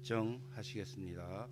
입정하시겠습니다.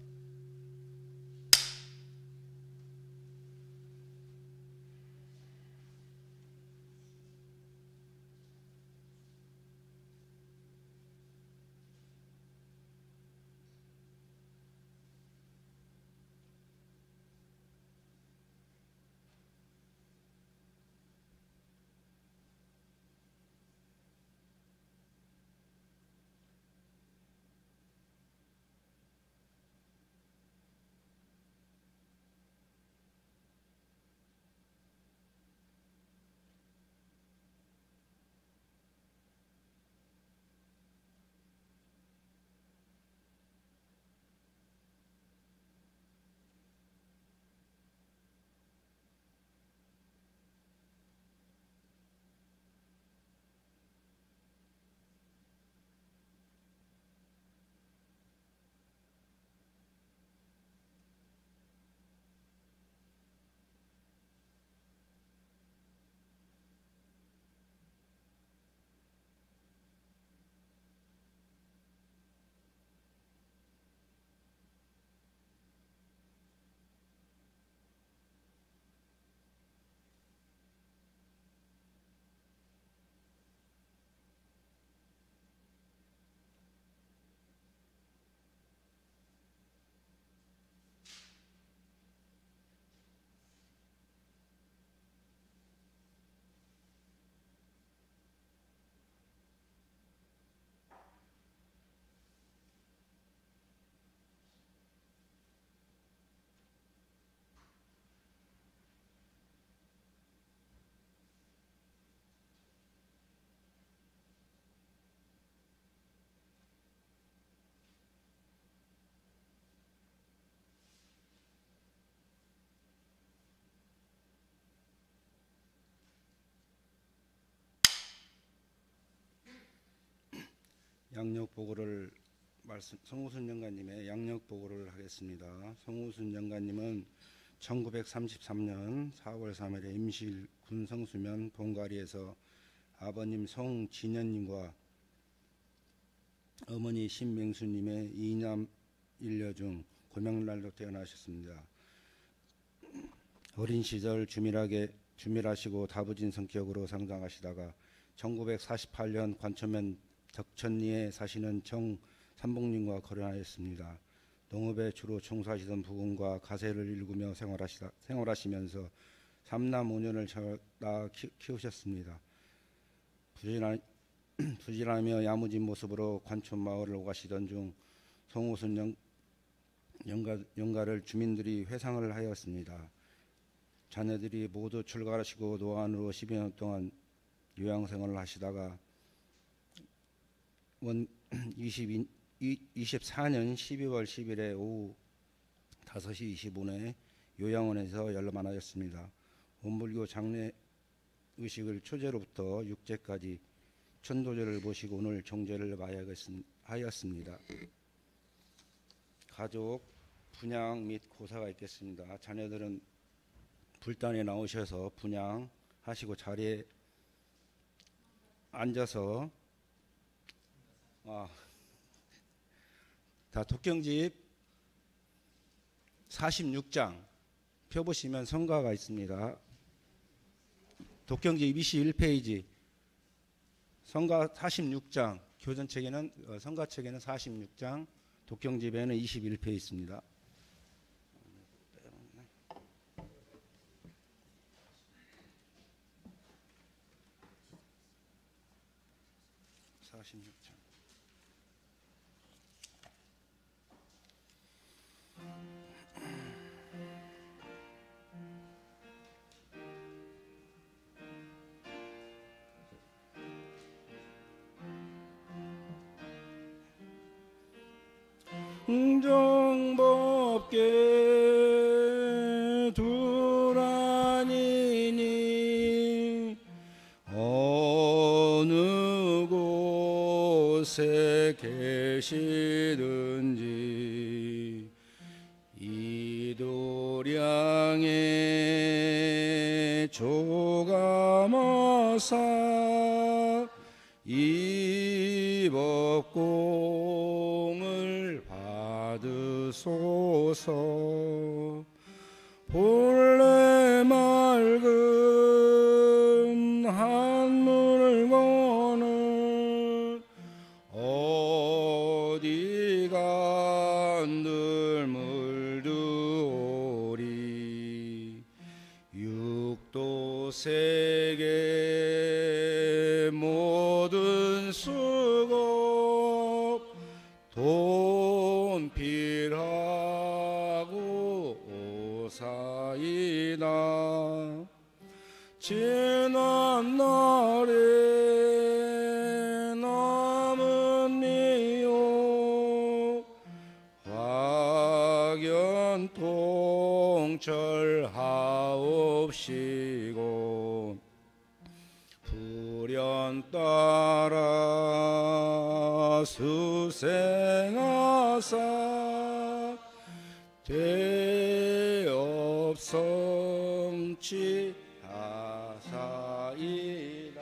양력 보고를 성우순 영가님의 양력 보고를 하겠습니다. 성우순 영가님은 1933년 4월 3일에 임실 군성수면 본가리에서 아버님 송진현님과 어머니 신명수님의 2남 1녀 중 고명날로 태어나셨습니다. 어린 시절 주밀하시고 다부진 성격으로 성장하시다가 1948년 관초면 덕천리에 사시는 정삼복님과 결혼하였습니다. 농업에 주로 종사하시던 부군과 가세를 일구며 생활하시면서 3남 5년을 낳아 키우셨습니다. 부진하며 야무진 모습으로 관촌 마을을 오가시던 중 송우순 영가를 주민들이 회상을 하였습니다. 자녀들이 모두 출가하시고 노안으로 12년 동안 요양생활을 하시다가 24년 12월 10일에 오후 5시 20분에 요양원에서 열반하였습니다. 원불교 장례 의식을 초제로부터 육제까지 천도제를 모시고 오늘 종제를 하였습니다. 가족, 분양 및 고사가 있겠습니다. 자녀들은 불단에 나오셔서 분양하시고 자리에 앉아서 다 독경집 46장 펴보시면 성가가 있습니다. 독경집 21페이지 성가 46장 교전책에는 성가책에는 46장 독경집에는 21페이지 있습니다. 46장 정법계 두란이니 어느 곳에 계시든지 이도량의 조가마사 이법공을 주소서. 본래 맑은 한물 거는 어디가 늘 물두오리. 육도 세계 모든 수고 돈필하고 오사이다. 지난 날에 남은 미요 확연통철하옵시고 불연 따라 수생하사 대업성치 하사이다.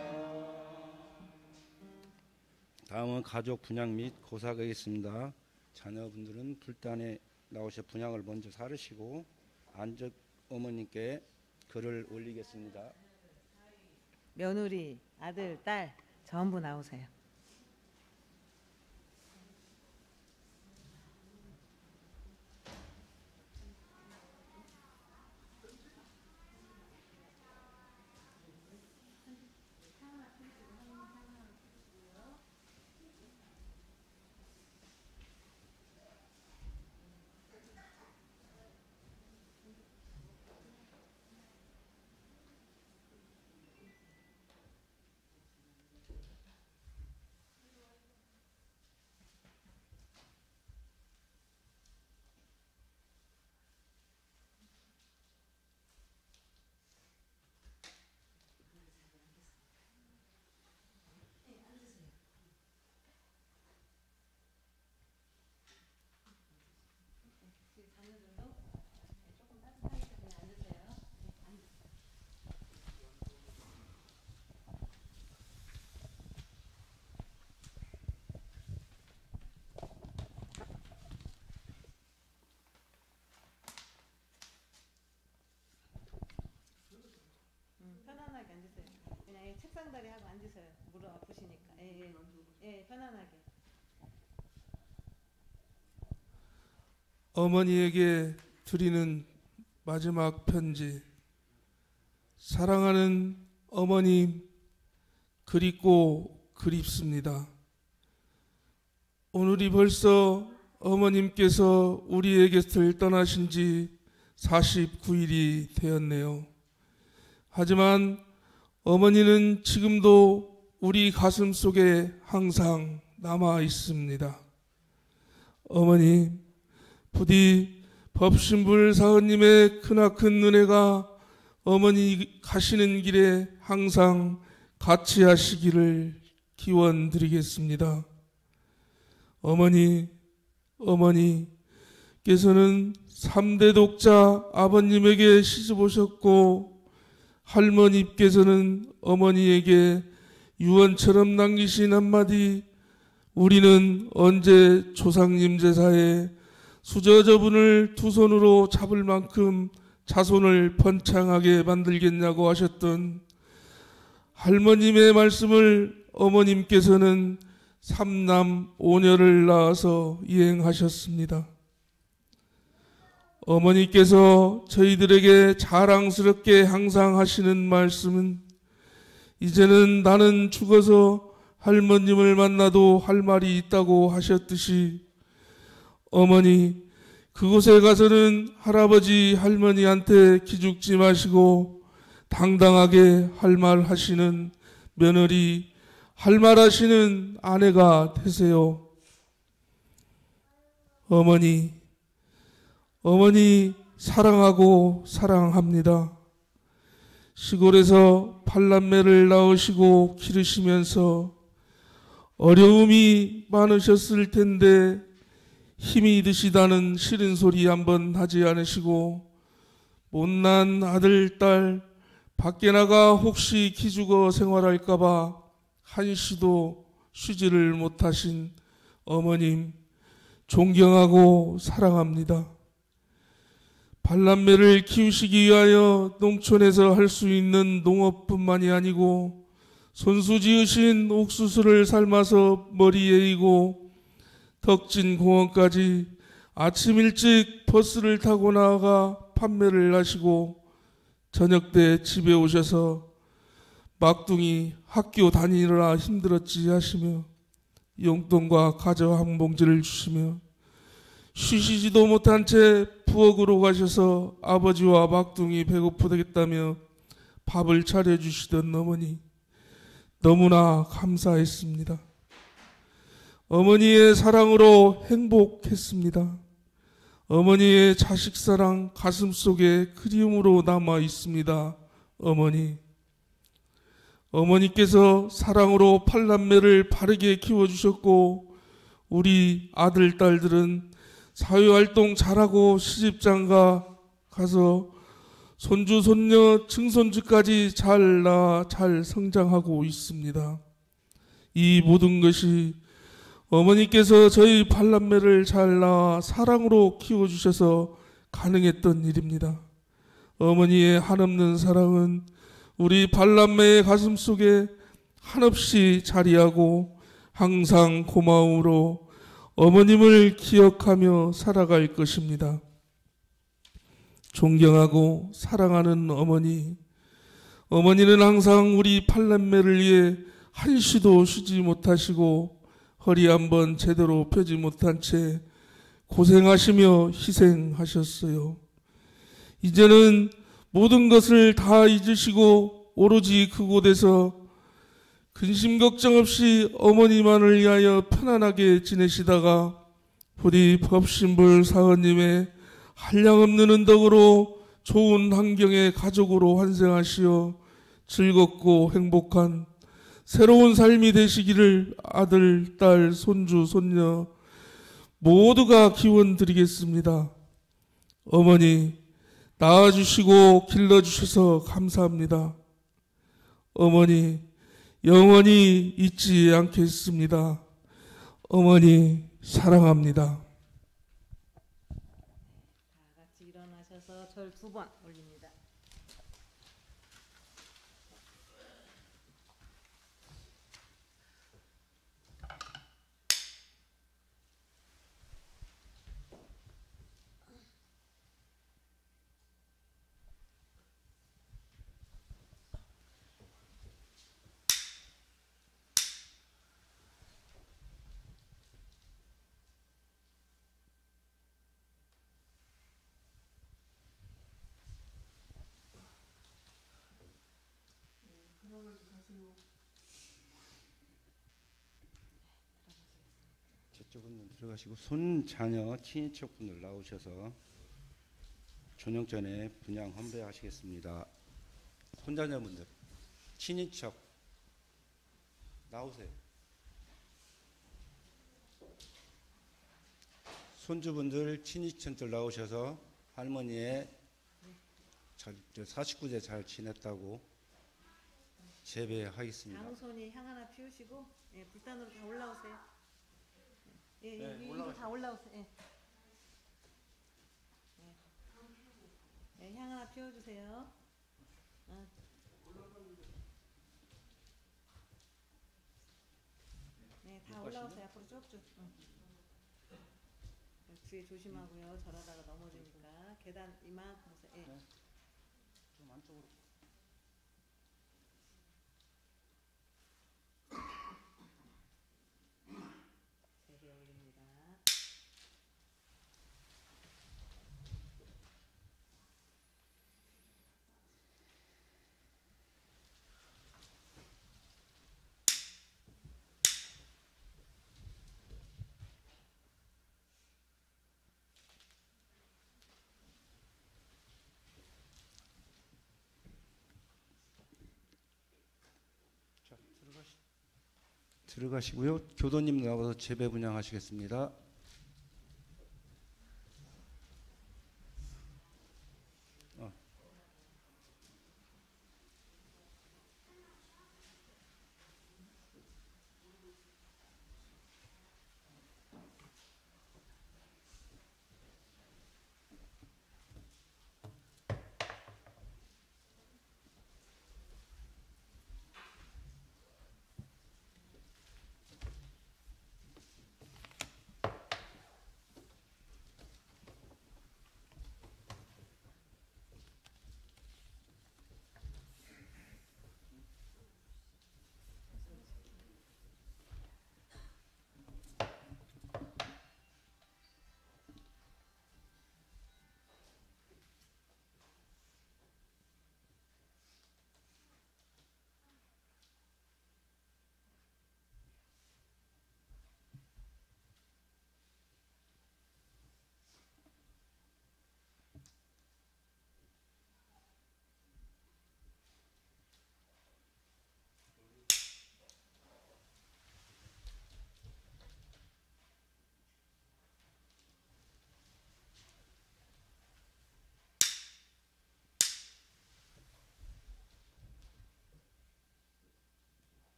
다음은 가족 분양 및 고사가 있습니다. 자녀분들은 불단에 나오셔 분양을 먼저 사르시고 안적 어머님께 글을 올리겠습니다. 며느리, 아들, 딸 전부 나오세요. 편안하게 앉으세요. 그냥 책상다리 하고 앉으세요. 무릎 아프시니까. 예, 편안하게. 어머니에게 드리는 마지막 편지. 사랑하는 어머님, 그립고 그립습니다. 오늘이 벌써 어머님께서 우리의 곁을 떠나신 지 49일이 되었네요. 하지만 어머니는 지금도 우리 가슴 속에 항상 남아 있습니다. 어머님, 부디 법신불 사헌님의 크나큰 은혜가 어머니 가시는 길에 항상 같이 하시기를 기원드리겠습니다. 어머니께서는 3대 독자 아버님에게 시집 오셨고 할머니께서는 어머니에게 유언처럼 남기신 한마디, 우리는 언제 조상님 제사에 수저저분을 두 손으로 잡을 만큼 자손을 번창하게 만들겠냐고 하셨던 할머님의 말씀을 어머님께서는 3남 5녀를 낳아서 이행하셨습니다. 어머니께서 저희들에게 자랑스럽게 항상 하시는 말씀은, 이제는 나는 죽어서 할머님을 만나도 할 말이 있다고 하셨듯이 어머니, 그곳에 가서는 할아버지 할머니한테 기죽지 마시고 당당하게 할 말 하시는 며느리, 할 말 하시는 아내가 되세요. 어머니 사랑하고 사랑합니다. 시골에서 팔남매를 낳으시고 기르시면서 어려움이 많으셨을 텐데 힘이 드시다는 싫은 소리 한번 하지 않으시고, 못난 아들, 딸 밖에 나가 혹시 기죽어 생활할까봐 한시도 쉬지를 못하신 어머님, 존경하고 사랑합니다. 반란매를 키우시기 위하여 농촌에서 할 수 있는 농업뿐만이 아니고 손수 지으신 옥수수를 삶아서 머리에 이고 덕진 공원까지 아침 일찍 버스를 타고 나아가 판매를 하시고 저녁 때 집에 오셔서 막둥이 학교 다니느라 힘들었지 하시며 용돈과 과자 한 봉지를 주시며 쉬시지도 못한 채 부엌으로 가셔서 아버지와 막둥이 배고프겠다며 밥을 차려주시던 어머니 너무나 감사했습니다. 어머니의 사랑으로 행복했습니다. 어머니의 자식사랑 가슴속에 그리움으로 남아 있습니다. 어머니께서 사랑으로 팔남매를 바르게 키워주셨고 우리 아들, 딸들은 사회활동 잘하고 시집장가 가서 손주, 손녀, 증손주까지 잘 낳아 잘 성장하고 있습니다. 이 모든 것이 어머니께서 저희 팔남매를 잘 낳아 사랑으로 키워주셔서 가능했던 일입니다. 어머니의 한없는 사랑은 우리 팔남매의 가슴 속에 한없이 자리하고 항상 고마움으로 어머님을 기억하며 살아갈 것입니다. 존경하고 사랑하는 어머니는 항상 우리 팔남매를 위해 한시도 쉬지 못하시고 허리 한번 제대로 펴지 못한 채 고생하시며 희생하셨어요. 이제는 모든 것을 다 잊으시고 오로지 그곳에서 근심 걱정 없이 어머니만을 위하여 편안하게 지내시다가 부디 법신불 사원님의 한량없는 은덕으로 좋은 환경의 가족으로 환생하시어 즐겁고 행복한 새로운 삶이 되시기를 아들, 딸, 손주, 손녀 모두가 기원 드리겠습니다. 어머니 낳아주시고 길러주셔서 감사합니다. 어머니 영원히 잊지 않겠습니다. 어머니 사랑합니다. 다 같이 일어나셔서 절 2번 올립니다. 저쪽은 들어가시고 손, 자녀, 친인척분들 나오셔서 저녁 전에 분향 헌배하시겠습니다. 손자녀분들, 친인척 나오세요. 손주분들, 친인척들 나오셔서 할머니의 49제 잘 지냈다고 재배하겠습니다. 장손이 향 하나 피우시고 예, 불단으로 다 올라오세요. 예, 네, 예, 올라가시죠. 다 올라오세요. 예. 예, 향 하나 피워주세요. 네, 다 올라오세요. 앞으로 쭉쭉. 뒤에 조심하고요. 저러다가 넘어지니까 계단 이만큼 오세요. 예. 좀 안쪽으로. 세게 올립니다. 자, 들어가시고요. 교도님 나와서 재배 분향하시겠습니다.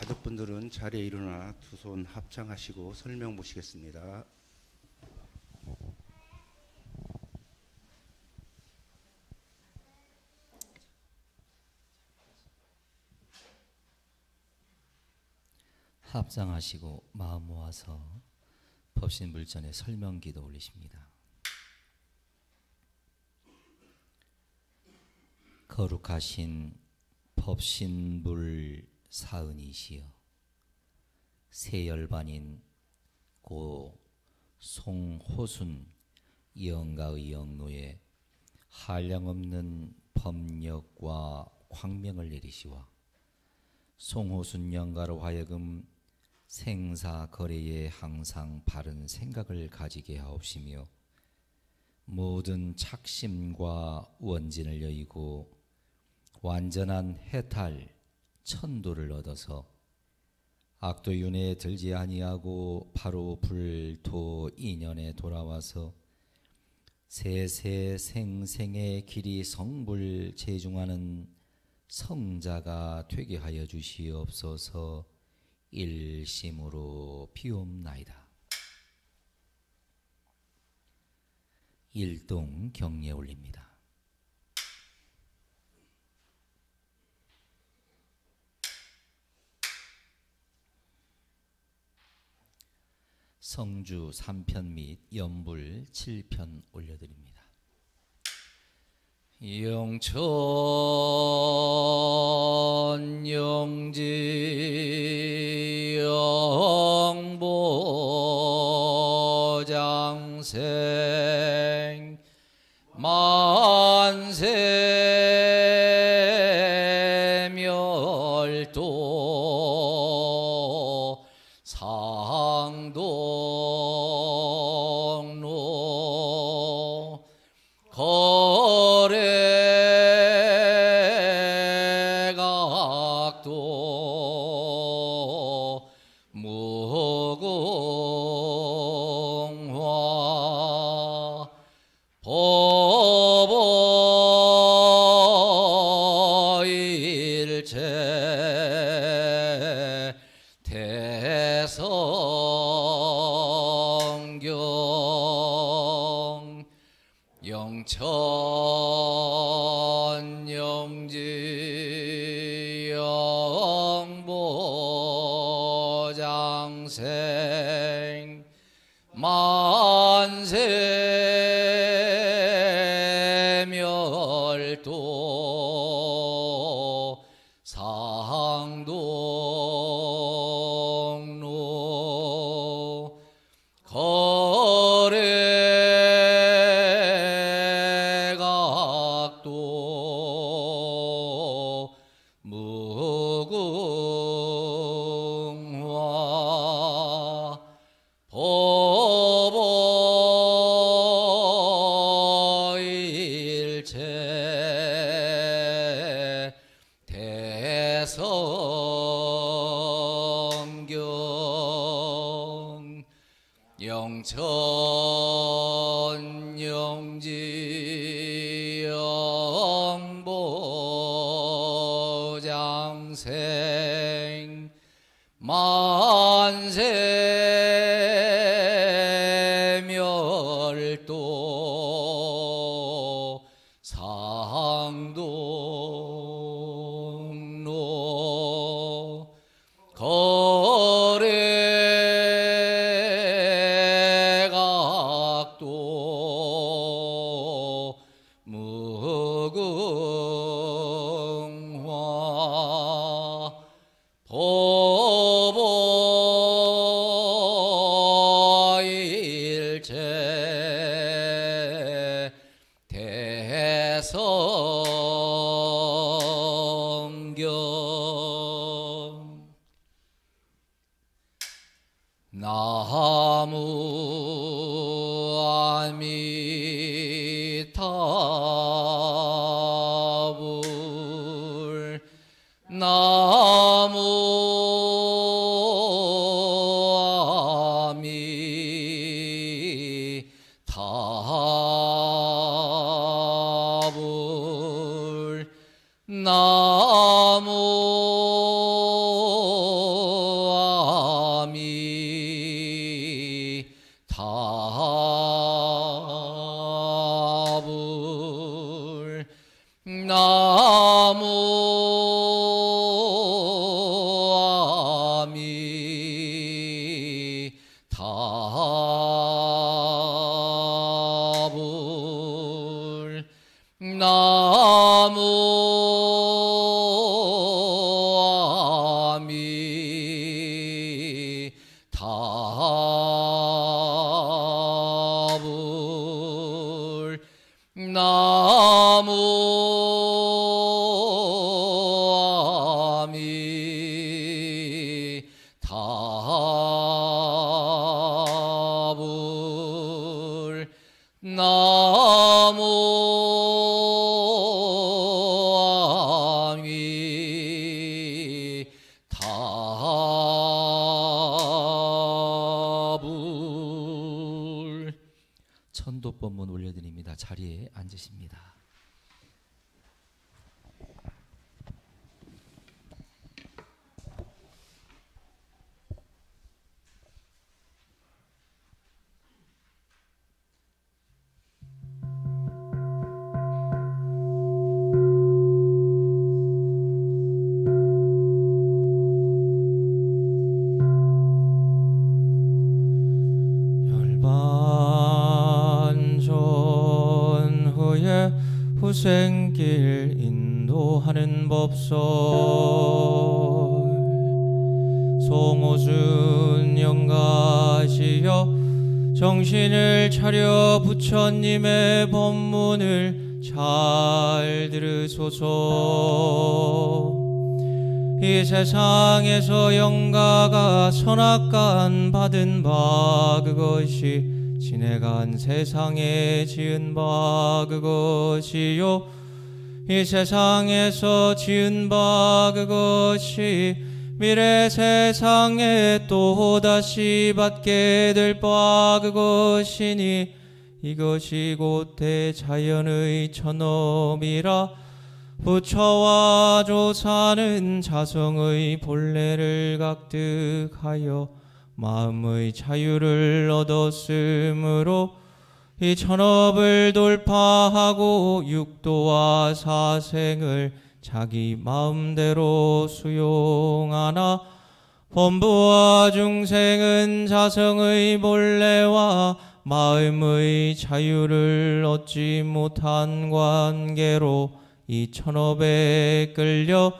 가족분들은 자리에 일어나 두 손 합창하시고 설명 보시겠습니다. 합장하시고 마음 모아서 법신불전의 설명기도 올리십니다. 거룩하신 법신불 사은이시여, 세열반인 고 송호순 영가의 영노에 한량없는 법력과 광명을 내리시와 송호순 영가로 하여금 생사거래에 항상 바른 생각을 가지게 하옵시며 모든 착심과 원진을 여의고 완전한 해탈 천도를 얻어서 악도윤회에 들지 아니하고 바로 불도 인연에 돌아와서 세세생생의 길이 성불 제중하는 성자가 되게 하여 주시옵소서. 일심으로 비옵나이다. 일동 경례 올립니다. 성주 3편 및 연불 7편 올려드립니다. 영천 영지 영보장생 만세멸도 상동로 거래각도 무궁화 보보일체 대성경 영천 영지 영보장생 만세멸도 상동로 거래각도 무궁화 보보일체 대성경 영천 영지 영보장생 만세멸도 상동로 거래각도 무궁화 보보일체 대성경 나무 아미타불 나무 아미타불 나무 아미타불 나무 아미타불 나무 아미타불 나무 아미타불 나무 아미타불. 천도법문 올려드립니다. 자리에 앉으십니다. 후생길 인도하는 법설 송호순 영가시여 정신을 차려 부처님의 법문을 잘 들으소서. 이 세상에서 영가가 선악간 받은 바 그것이 지내간 세상에 지은 바 그것이요 이 세상에서 지은 바 그것이 미래 세상에 또다시 받게 될 바 그것이니 이것이 곧 대자연의 천업이라. 부처와 조사는 자성의 본래를 각득하여 마음의 자유를 얻었으므로 이 천업을 돌파하고 육도와 사생을 자기 마음대로 수용하나 범부와 중생은 자성의 본래와 마음의 자유를 얻지 못한 관계로 이 천업에 끌려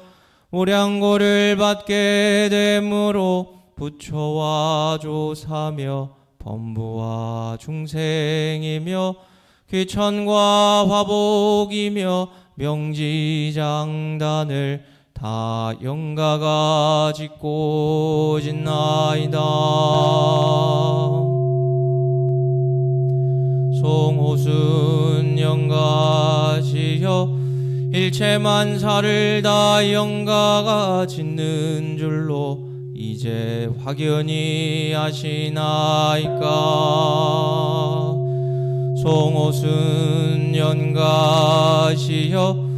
무량고를 받게 되므로 부처와 조사며 범부와 중생이며 귀천과 화복이며 명지장단을 다 영가가 짓고 짓나이다. 송호순 영가시여 일체만사를 다 영가가 짓는 줄로 이제 확연히 아시나이까. 송호순 연가시여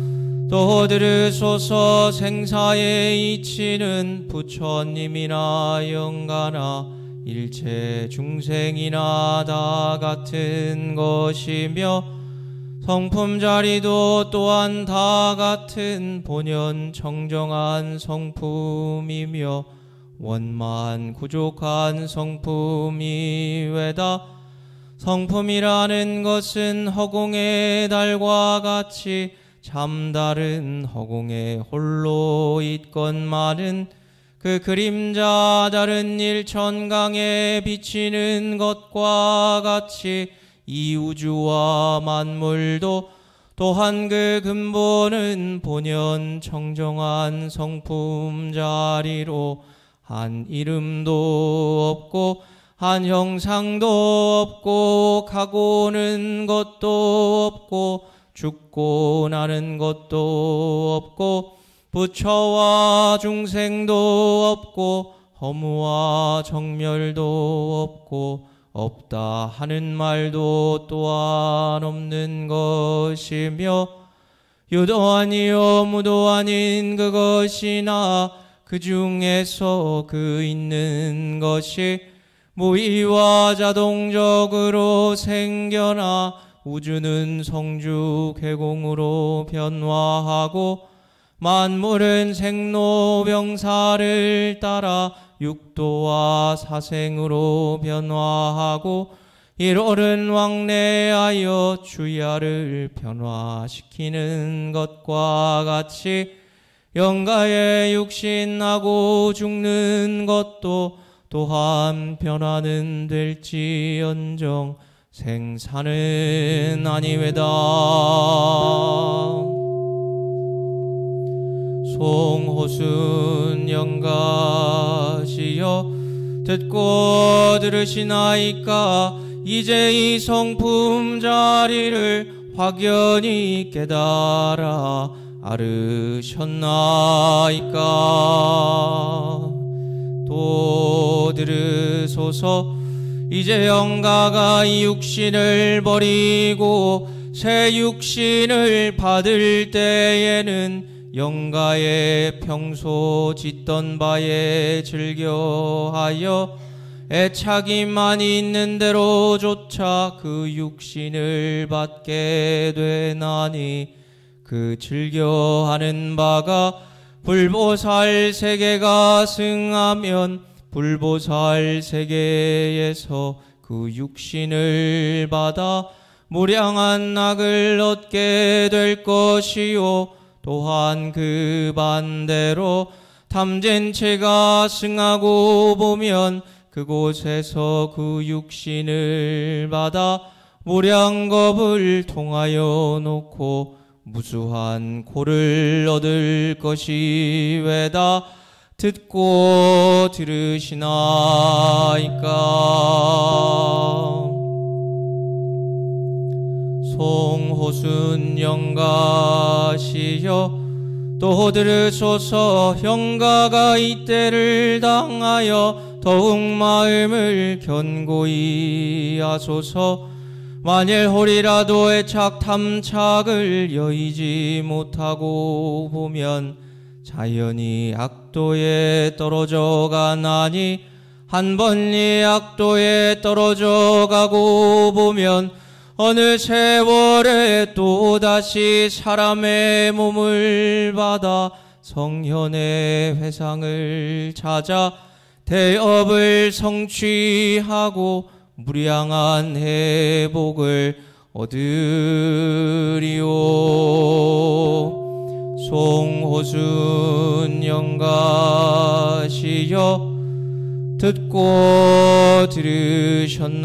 또 들으소서. 생사에 이치는 부처님이나 영가나 일체 중생이나 다 같은 것이며 성품 자리도 또한 다 같은 본연 청정한 성품이며 원만 부족한 성품이 외다. 성품이라는 것은 허공의 달과 같이 잠다른 허공에 홀로 있건만은 그 그림자 다른 일천강에 비치는 것과 같이 이 우주와 만물도 또한 그 근본은 본연 청정한 성품 자리로 한 이름도 없고 한 형상도 없고 가고는 것도 없고 죽고 나는 것도 없고 부처와 중생도 없고 허무와 정멸도 없고 없다 하는 말도 또한 없는 것이며 유도 아니요 무도 아닌 그것이나 그 중에서 그 있는 것이 무의와 자동적으로 생겨나 우주는 성주 개공으로 변화하고 만물은 생로병사를 따라 육도와 사생으로 변화하고 1월은 왕래하여 주야를 변화시키는 것과 같이 영가의 육신하고 죽는 것도 또한 변화는 될지언정 생사는 아니외다. 송호순 영가시여 듣고 들으시나이까 이제 이 성품 자리를 확연히 깨달아 아르셨나이까. 또 들으소서. 이제 영가가 이 육신을 버리고 새 육신을 받을 때에는 영가의 평소 짓던 바에 즐겨하여 애착이만 있는 대로조차 그 육신을 받게 되나니 그 즐겨하는 바가 불보살 세계가 승하면 불보살 세계에서 그 육신을 받아 무량한 낙을 얻게 될 것이요 또한 그 반대로 탐진체가 승하고 보면 그곳에서 그 육신을 받아 무량겁을 통하여 놓고 무수한 고를 얻을 것이 외다. 듣고 들으시나이까. 송호순 영가시여 또 들으소서. 영가가 이때를 당하여 더욱 마음을 견고히 하소서. 만일 홀이라도 애착 탐착을 여의지 못하고 보면 자연히 악도에 떨어져 가나니 한 번 이 악도에 떨어져 가고 보면 어느 세월에 또다시 사람의 몸을 받아 성현의 회상을 찾아 대업을 성취하고 무량한 회복을 얻으리오. 송호순 영가시여 듣고 들으셨나이까.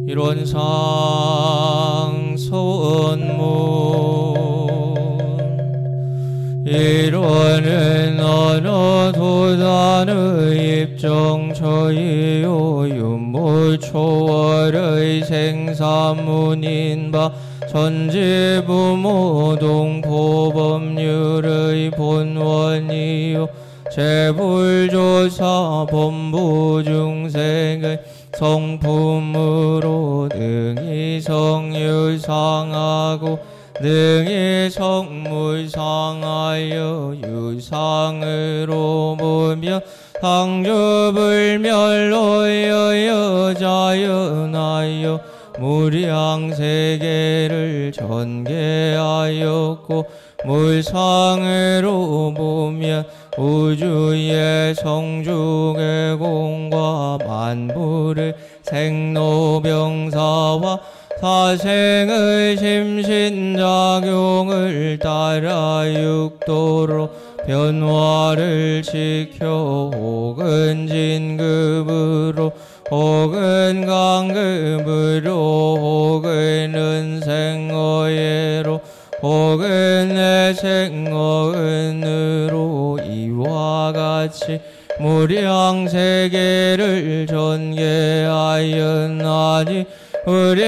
일원상 서원문 일원은 어느 도단의 입정처이요 윤물초월의 생사문인바 천지부모동포법률의 본원이요 재불조사 범부중생의 성품으로 능히 성유상하고 능히 성물상하여 유상으로 보며 상주불멸로여 여자연하여 무량세계를 전개하였고 물상으로 보면 우주의 성주계공과 만물의 생로병사와 사생의 심신작용을 따라 육도로 변화를 지켜 혹은 진급으로 혹은 강급으로 혹은 은생어예로 혹은 내생어은으로 이와 같이 무량세계를 전개하였나니 우리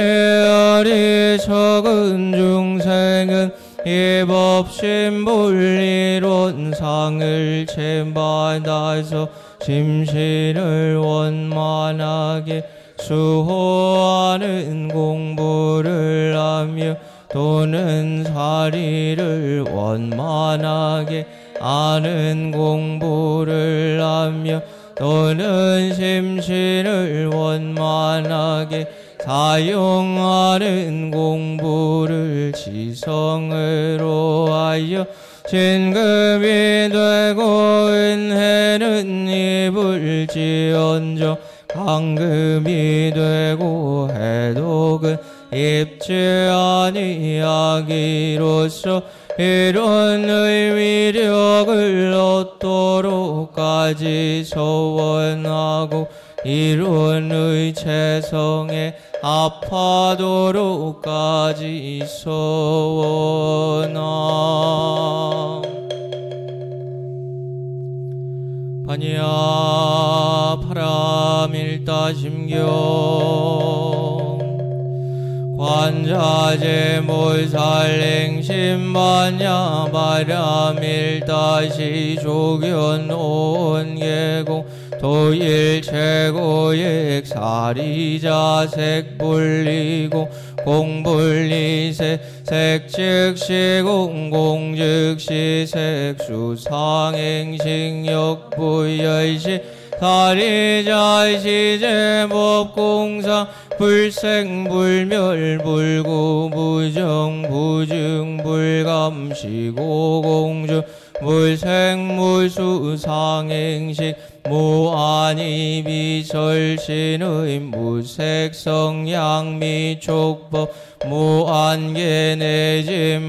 어리석은 중생은 이 법신불이론상을 챔받아서 심신을 원만하게 수호하는 공부를 하며 도는 사리를 원만하게 아는 공부를 하며 또는 심신을 원만하게 사용하는 공부를 지성으로 하여 진급이 되고 은혜는 입을지언정 강급이 되고 해독은 입지 아니하기로써 이론의 위력을 얻도록까지 소원하고 이론의 재성에 합하도록까지 소원하. 반야 파라밀다심경 관자재 몰살행심 반야 파라밀다시 조견 온계공 도일체고액 사리자색 분리고 공분리색 색즉시공 공즉시색 수상행식역부열시 사리자시제법공상 불생불멸 불구부정 부증불감시고 공주 물생무수상행식 무아니 비설신의 무색성양미촉법 무안계내짐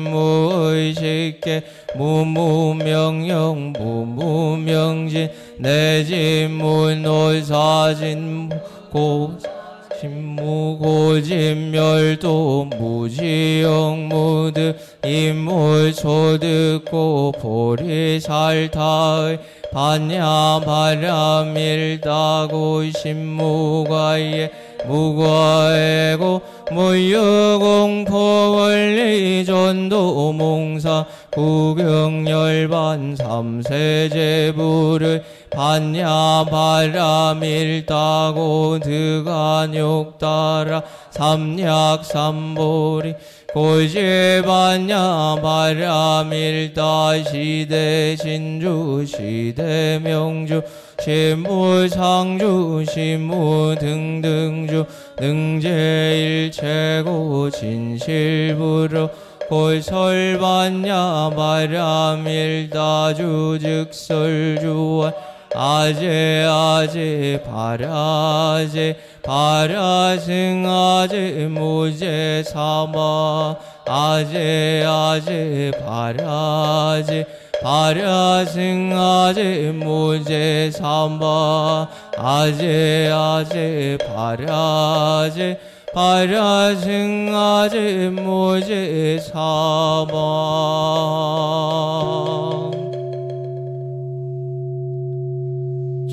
무의식계 무무명령 무무명진 내짐 무노사진 무고진멸도 무지영무득 인물소득고 보리살타의 반야바람일다고 신무과에 무과에고 무유공포원리전도 몽사 구경열반 삼세제부를 반야바람일다고 드간욕따라 삼약삼보리 고지반야바람일다 시대신주 시대명주 신무상주 신무등등주 능제일체고 진실부로 골설반야바람일다주 즉설주와 아제 바라제 바라승아제 무제사마 아제 바라제 바라승아제 무제사마 아제 바라제 바라승아제 무제사마.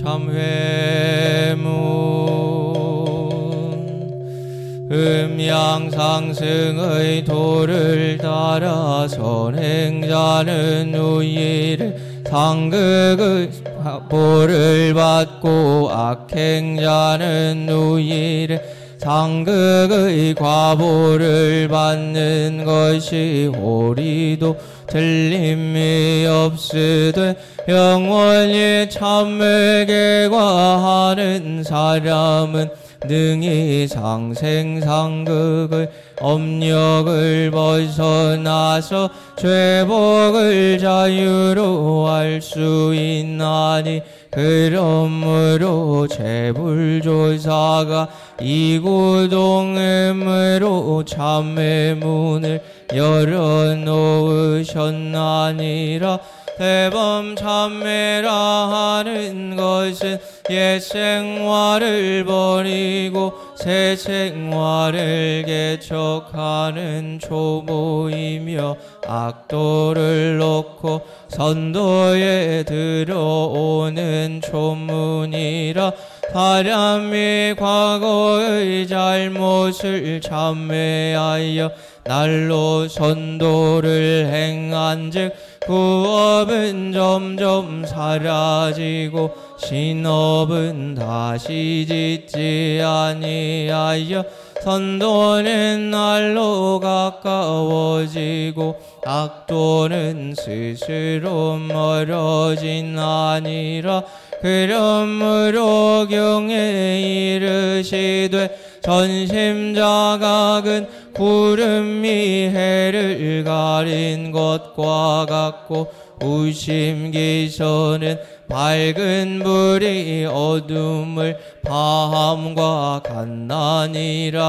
참회문 음양상승의 도를 따라 선행자는 우일을 상극의 보를 받고 악행자는 우일을 상극의 과보를 받는 것이 옳이도 틀림이 없으되 영원히 참회계과하는 사람은 능히 상생상극의 업력을 벗어나서 죄복을 자유로 할 수 있나니 그러므로 재불조사가 이구동음으로 참회문을 열어놓으셨나니라. 대범 참회라 하는 것은 옛 생활을 버리고 새 생활을 개척하는 초보이며 악도를 놓고 선도에 들어오는 초문이라. 사람이 과거의 잘못을 참회하여 날로 선도를 행한즉 부업은 점점 사라지고 신업은 다시 짓지 아니하여 선도는 날로 가까워지고 악도는 스스로 멀어지나니라. 그러므로 경에 이르시되 전심자각은 구름이 해를 가린 것과 같고 우심기서는 밝은 불이 어둠을 밤과 같나니라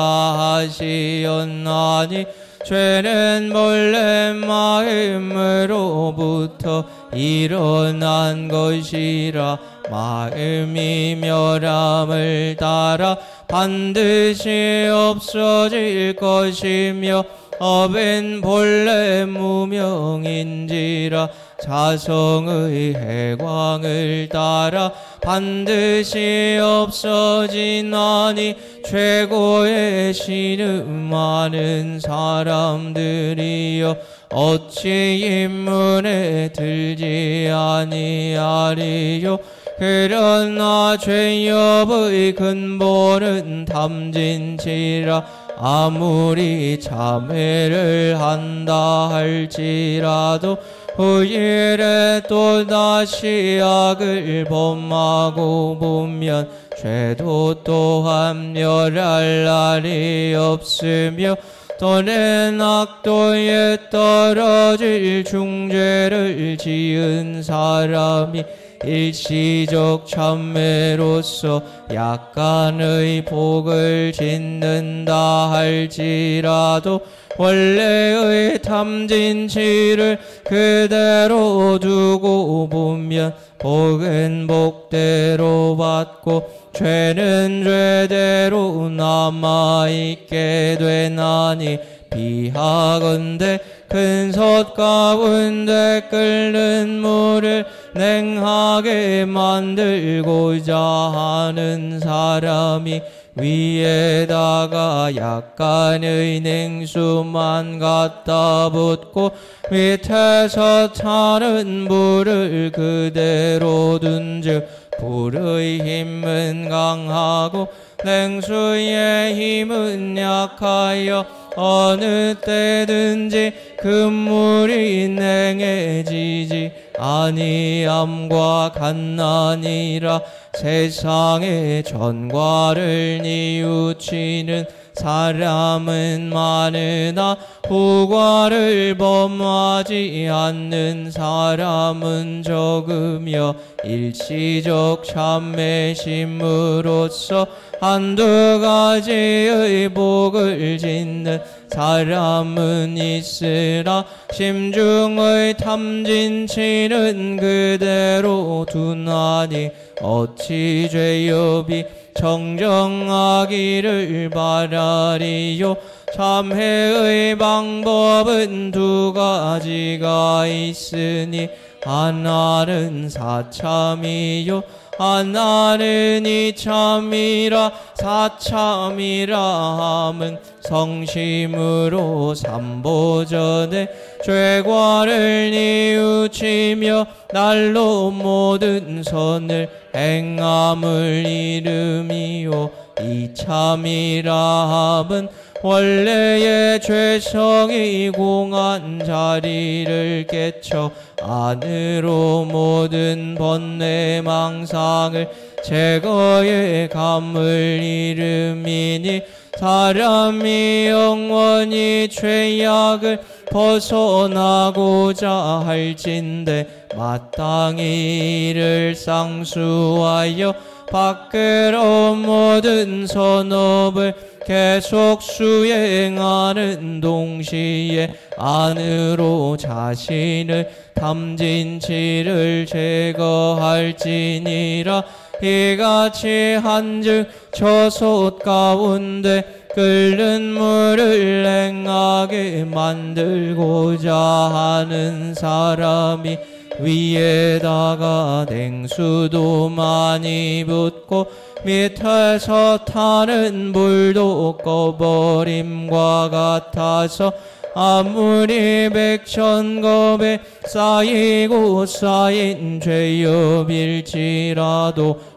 하시었나니 죄는 본래 마음으로부터 일어난 것이라 마음이 멸함을 따라 반드시 없어질 것이며 업은 본래 무명인지라 자성의 해광을 따라 반드시 없어지나니 최고의 신음하는 사람들이여 어찌 입문에 들지 아니하리요. 그러나 죄업의 근본은 탐진치라. 아무리 참회를 한다 할지라도 후일에 또다시 악을 범하고 보면 죄도 또한 멸할 날이 없으며 또는 악도에 떨어질 중죄를 지은 사람이 일시적 참회로서 약간의 복을 짓는다 할지라도 원래의 탐진치를 그대로 두고 보면 복은 복대로 받고 죄는 죄대로 남아있게 되나니 비하건대 큰 솥 가운데 끓는 물을 냉하게 만들고자 하는 사람이 위에다가 약간의 냉수만 갖다 붓고 밑에서 타는 물을 그대로 둔즉 불의 힘은 강하고 냉수의 힘은 약하여 어느 때든지 그 물이 냉해지지 아니함과 같나니라. 세상에 전과를 뉘우치는 사람은 많으나 후과를 범하지 않는 사람은 적으며 일시적 참회심으로써 한두 가지의 복을 짓는 사람은 있으나 심중의 탐진치는 그대로 두나니 어찌 죄업이 정정하기를 바라리요. 참회의 방법은 두 가지가 있으니 하나는 사참이요 하나는 이참이라. 사참이라 함은 성심으로 삼보전에 죄과를 뉘우치며 날로 모든 선을 행함을 이름이요 이참이라 함은 원래의 죄성이 공한 자리를 깨쳐 안으로 모든 번뇌 망상을 제거해 감을 이름이니 사람이 영원히 죄악을 벗어나고자 할진대 마땅히 이를 쌍수하여 밖으로 모든 선업을 계속 수행하는 동시에 안으로 자신의 탐진치를 제거할지니라. 이같이 한즉 저 솥 가운데 끓는 물을 냉하게 만들고자 하는 사람이 위에다가 냉수도 많이 붓고 밑에서 타는 물도 꺼버림과 같아서 아무리 백천겁에 쌓이고 쌓인 죄업일지라도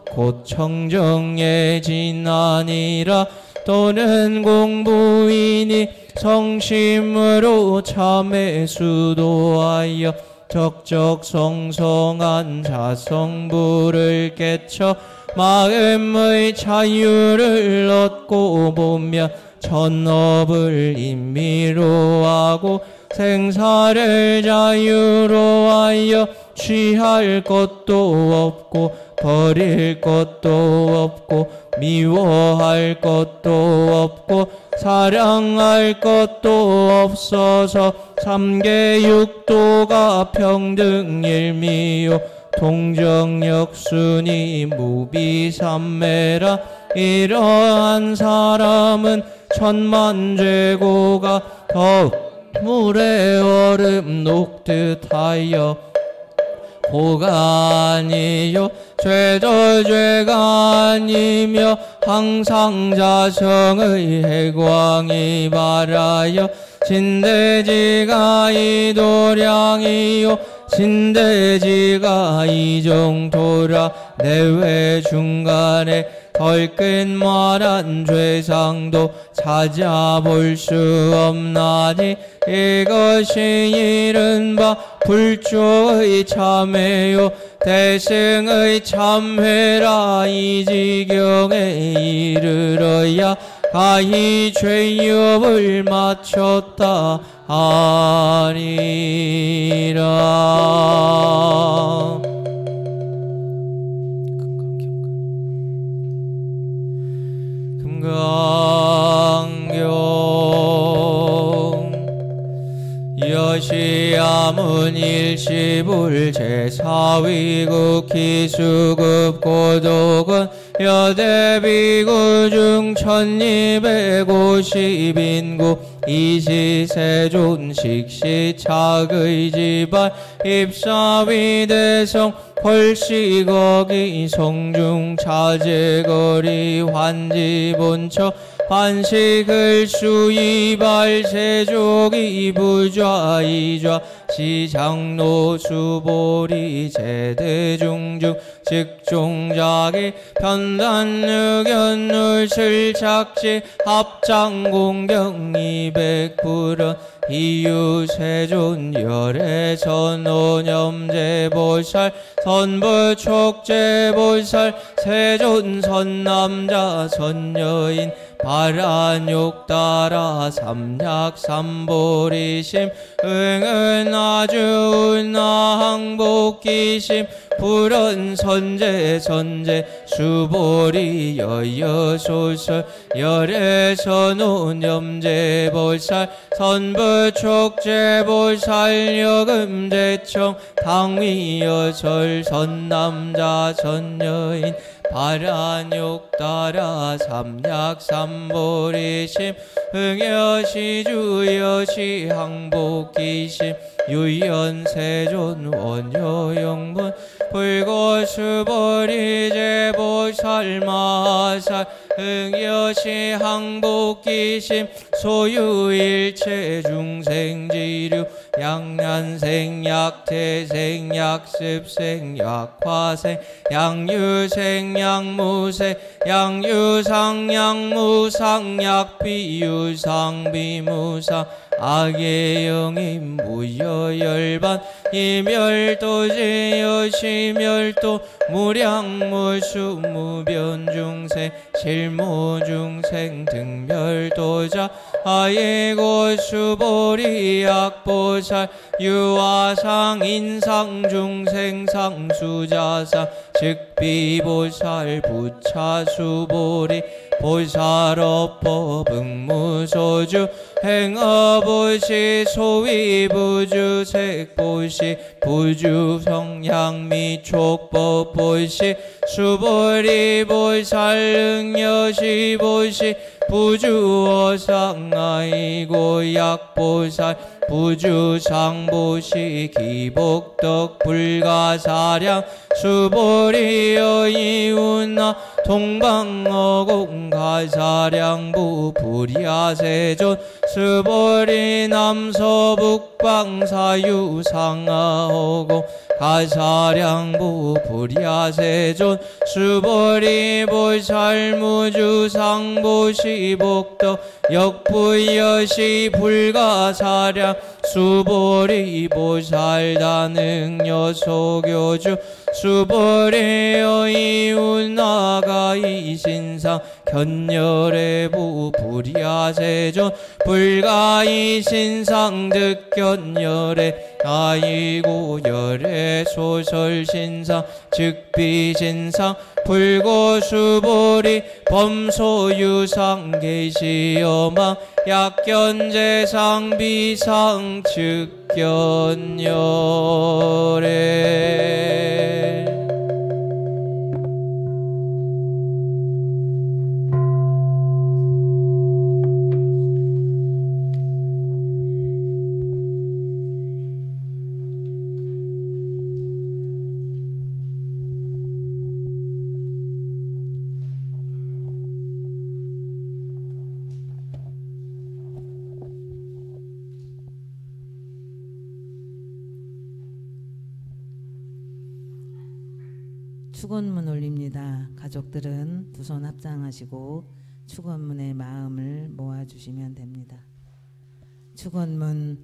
곧 청정해지나니라. 또는 공부인이 성심으로 참회 수도하여 적적성성한 자성부를 깨쳐 마음의 자유를 얻고 보면 천업을 임미로 하고 생사를 자유로 하여 취할 것도 없고 버릴 것도 없고 미워할 것도 없고 사랑할 것도 없어서 삼계육도가 평등일미요 동정역순이 무비삼매라. 이러한 사람은 천만죄고가 더욱 물에 얼음 녹듯하여 고가 아니요 죄도 죄가 아니며 항상 자성의 해광이 바라여 진대지가 이도량이요 진대지가 이정도라. 내외 중간에 덜끝말한 죄상도 찾아볼 수 없나니 이것이 이른바 불조의 참회요 대승의 참회라. 이 지경에 이르러야 가히 죄업을 마쳤다 하리라. 금강경 여시야문 일시불 제4위국 기수급 고독은 여대비구 중 1250인구 이시세존 식시착의 지발 입사위대성 펄시거기 성중 차제거리 환지본처 환식을 수이발 세족이 부좌이좌 시장로 수보리 제대중중 직종자기 편단의견을 실착시 합장공경 200불은 이유세존 열애선오념제보살 선부촉제보살 세존 선남자 선여인 바란욕 따라 삼약삼보리심 응은 아주 은하항복기심 불은 선제 수보리 여여소설 열애선오념제보살 선부촉제보살 여금제청 당위여설 선남자 선여인 바란욕 따라 삼약삼보리심 응여시주여시 항복기심 유연세존 원효영분 불고수보리제보살 마살 응여시 항복기심 소유일체 중생지류 양난생 약태생 약습생 약화생 양유생 양무생 양유상 양무상 약비유상 비무상 악의 영임 무여열반 이멸도지 여시멸도 무량무수 무변중생 실무중생 등멸도자 아예고 수보리 약보살 유아상 인상중생 상수자상 즉비보살 부차수보리 보살업법 응무소주 행어보시 소위부주 색보시 부주성향미 촉법보시 수보리보살 응여시보시 부주어상아이고 약보살 부주상보시 기복덕 불가사량 수보리여 이웃나 동방어공 가사량부 불야세존 수보리 남서북방 사유상하오공 가사량부 불야세존 수보리 보살무주상보시 복덕 역부여시 불가사량 수보리 보살다능여소교주 수보리여 이웃나가 이신상 견열의부 불야세존 불가이신상 득견열의 아이고열의 소설신상 즉비신상 불고수보리 범소유상 계시여망 약견재상 비상 즉견열의 축원문 올립니다. 가족들은 두 손 합장하시고 축원문의 마음을 모아주시면 됩니다. 축원문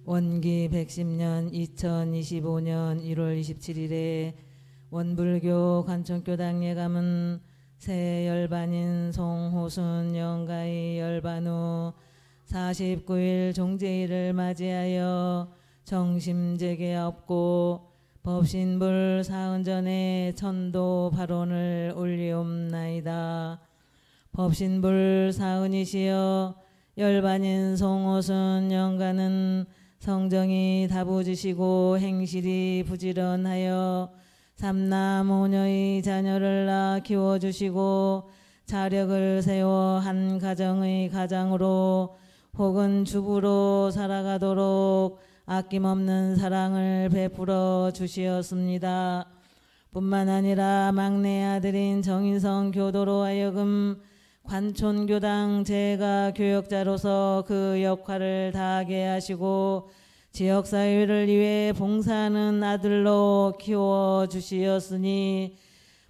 원기 110년 2025년 1월 27일에 원불교 관천교당 예감은 새 열반인 송호순 영가의 열반 후 49일 종제일을 맞이하여 정심제계 없고 법신불 사은전에 천도 발언을 올리옵나이다. 법신불 사은이시여 열반인 송호순 영가는 성정이 다부지시고 행실이 부지런하여 삼남 오녀의 자녀를 낳아 키워주시고 자력을 세워 한 가정의 가장으로 혹은 주부로 살아가도록 아낌없는 사랑을 베풀어 주시었습니다. 뿐만 아니라 막내 아들인 정인성 교도로 하여금 관촌교당 제가 교역자로서 그 역할을 다하게 하시고 지역사회를 위해 봉사하는 아들로 키워주시었으니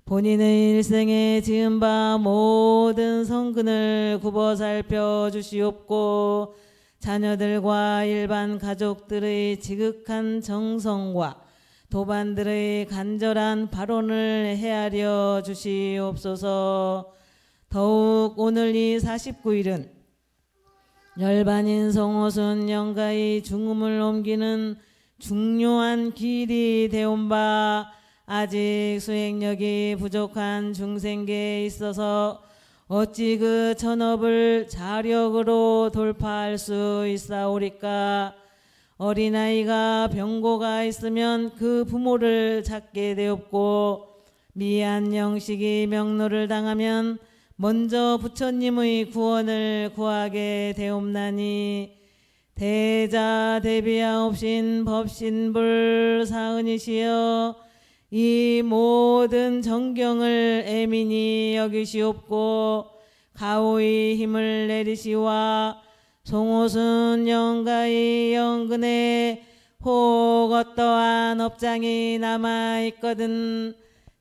본인의 일생에 지은 바 모든 성근을 굽어 살펴주시옵고 자녀들과 일반 가족들의 지극한 정성과 도반들의 간절한 발언을 헤아려 주시옵소서. 더욱 오늘 이 49일은 열반인 송호순 영가의 중음을 옮기는 중요한 길이 되온 바 아직 수행력이 부족한 중생계에 있어서 어찌 그 전업을 자력으로 돌파할 수 있사오리까. 어린아이가 병고가 있으면 그 부모를 찾게 되었고 미안 영식이 명노를 당하면 먼저 부처님의 구원을 구하게 되옵나니 대자 대비하옵신 법신불 사은이시여 이 모든 정경을 애민히 여기시옵고 가오의 힘을 내리시와 송호순 영가의 영근에 혹 어떠한 업장이 남아있거든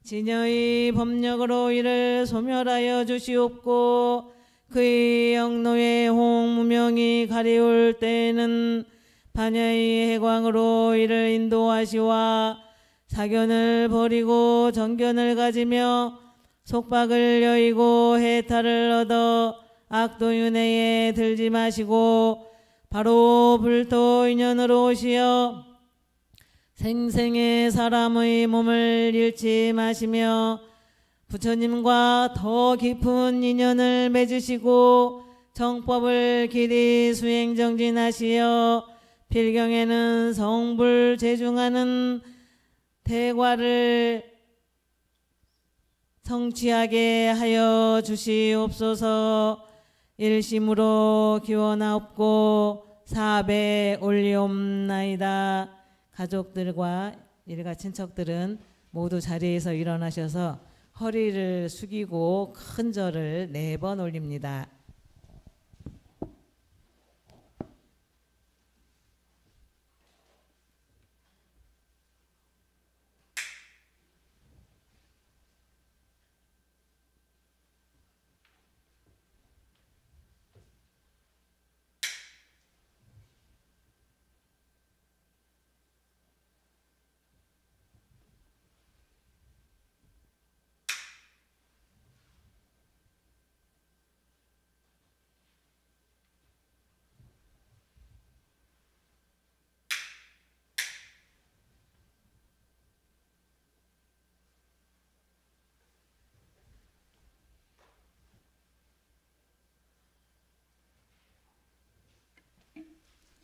진여의 법력으로 이를 소멸하여 주시옵고 그의 영노의 홍무명이 가리울 때에는 반야의 해광으로 이를 인도하시와 사견을 버리고 정견을 가지며 속박을 여의고 해탈을 얻어 악도윤회에 들지 마시고 바로 불토 인연으로 오시어 생생의 사람의 몸을 잃지 마시며 부처님과 더 깊은 인연을 맺으시고 정법을 길이 수행정진하시어 필경에는 성불 제중하는 대과를 성취하게 하여 주시옵소서. 일심으로 기원하옵고 사배 올리옵나이다. 가족들과 일가 친척들은 모두 자리에서 일어나셔서 허리를 숙이고 큰 절을 4번 올립니다.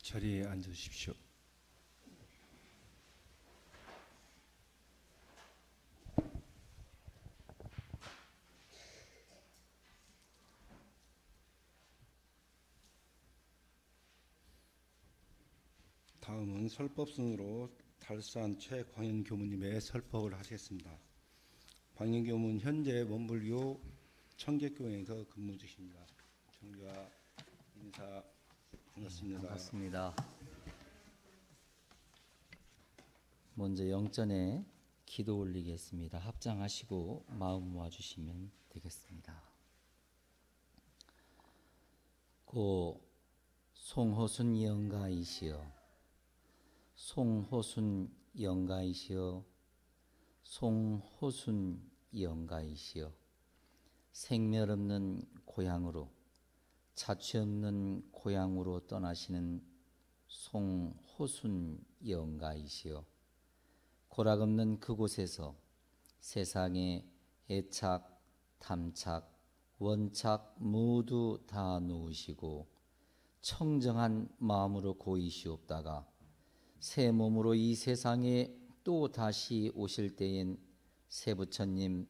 자리에 앉으십시오. 다음은 설법순으로 달산 최광현 교무님의 설법을 하시겠습니다. 광현 교무는 현재 원불교 청계교회에서 근무 중입니다. 청교와 인사 반갑습니다. 반갑습니다. 먼저 영전에 기도 올리겠습니다. 합장하시고 마음 모아주시면 되겠습니다. 고 송호순 영가이시여, 송호순 영가이시여, 송호순 영가이시여, 생멸 없는 고향으로, 자취 없는 고향으로 떠나시는 송호순 영가이시여, 고락 없는 그곳에서 세상의 애착, 탐착, 원착 모두 다 놓으시고 청정한 마음으로 고이시옵다가 새 몸으로 이 세상에 또 다시 오실 때엔 세부처님,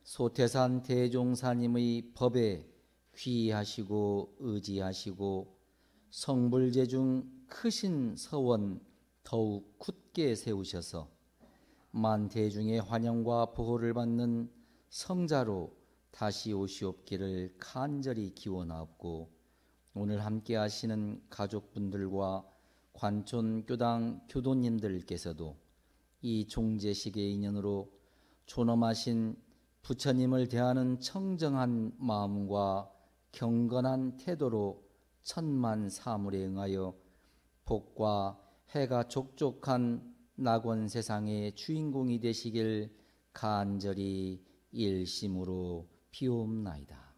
소태산 대종사님의 법에 귀의하시고 의지하시고 성불제중 크신 서원 더욱 굳게 세우셔서 만대중의 환영과 보호를 받는 성자로 다시 오시옵기를 간절히 기원하옵고, 오늘 함께 하시는 가족분들과 관촌교당 교도님들께서도 이 종제식의 인연으로 존엄하신 부처님을 대하는 청정한 마음과 경건한 태도로 천만 사물에 응하여 복과 해가 족족한 낙원 세상의 주인공이 되시길 간절히 일심으로 비옵나이다.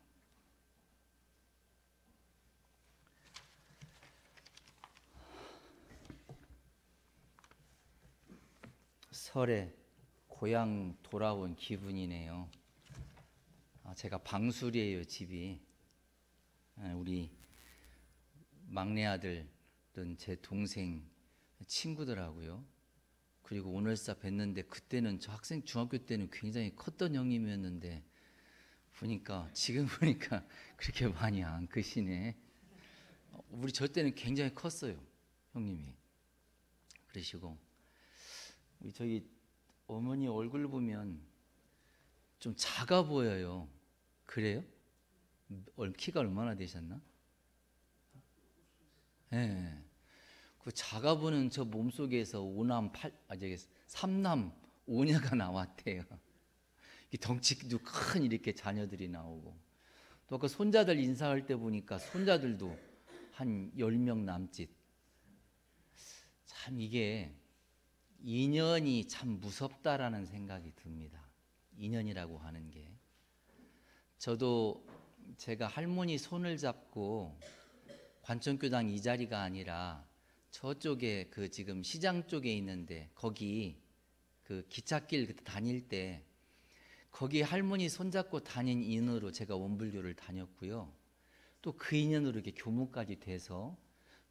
설에 고향 돌아온 기분이네요. 제가 방술이에요, 집이. 우리 막내 아들은 제 동생 친구더라고요. 그리고 오늘사 뵀는데 그때는 저 학생 중학교 때는 굉장히 컸던 형님이었는데 지금 보니까 그렇게 많이 안 크시네. 우리 저 때는 굉장히 컸어요, 형님이. 그러시고 우리 저기 어머니 얼굴 보면 좀 작아 보여요. 그래요? 키가 얼마나 되셨나? 네. 그 작아 보는 저 몸속에서 3남 5녀가 나왔대요. 덩치도 큰 이렇게 자녀들이 나오고, 또 아까 손자들 인사할 때 보니까 손자들도 한 10명 남짓. 참 이게 인연이 참 무섭다라는 생각이 듭니다. 인연이라고 하는 게. 저도 제가 할머니 손을 잡고 관천교당 이 자리가 아니라 저쪽에 그 지금 시장 쪽에 있는데 거기 그 기찻길 다닐 때 거기 할머니 손잡고 다닌 인연으로 제가 원불교를 다녔고요. 또 그 인연으로 이렇게 교무까지 돼서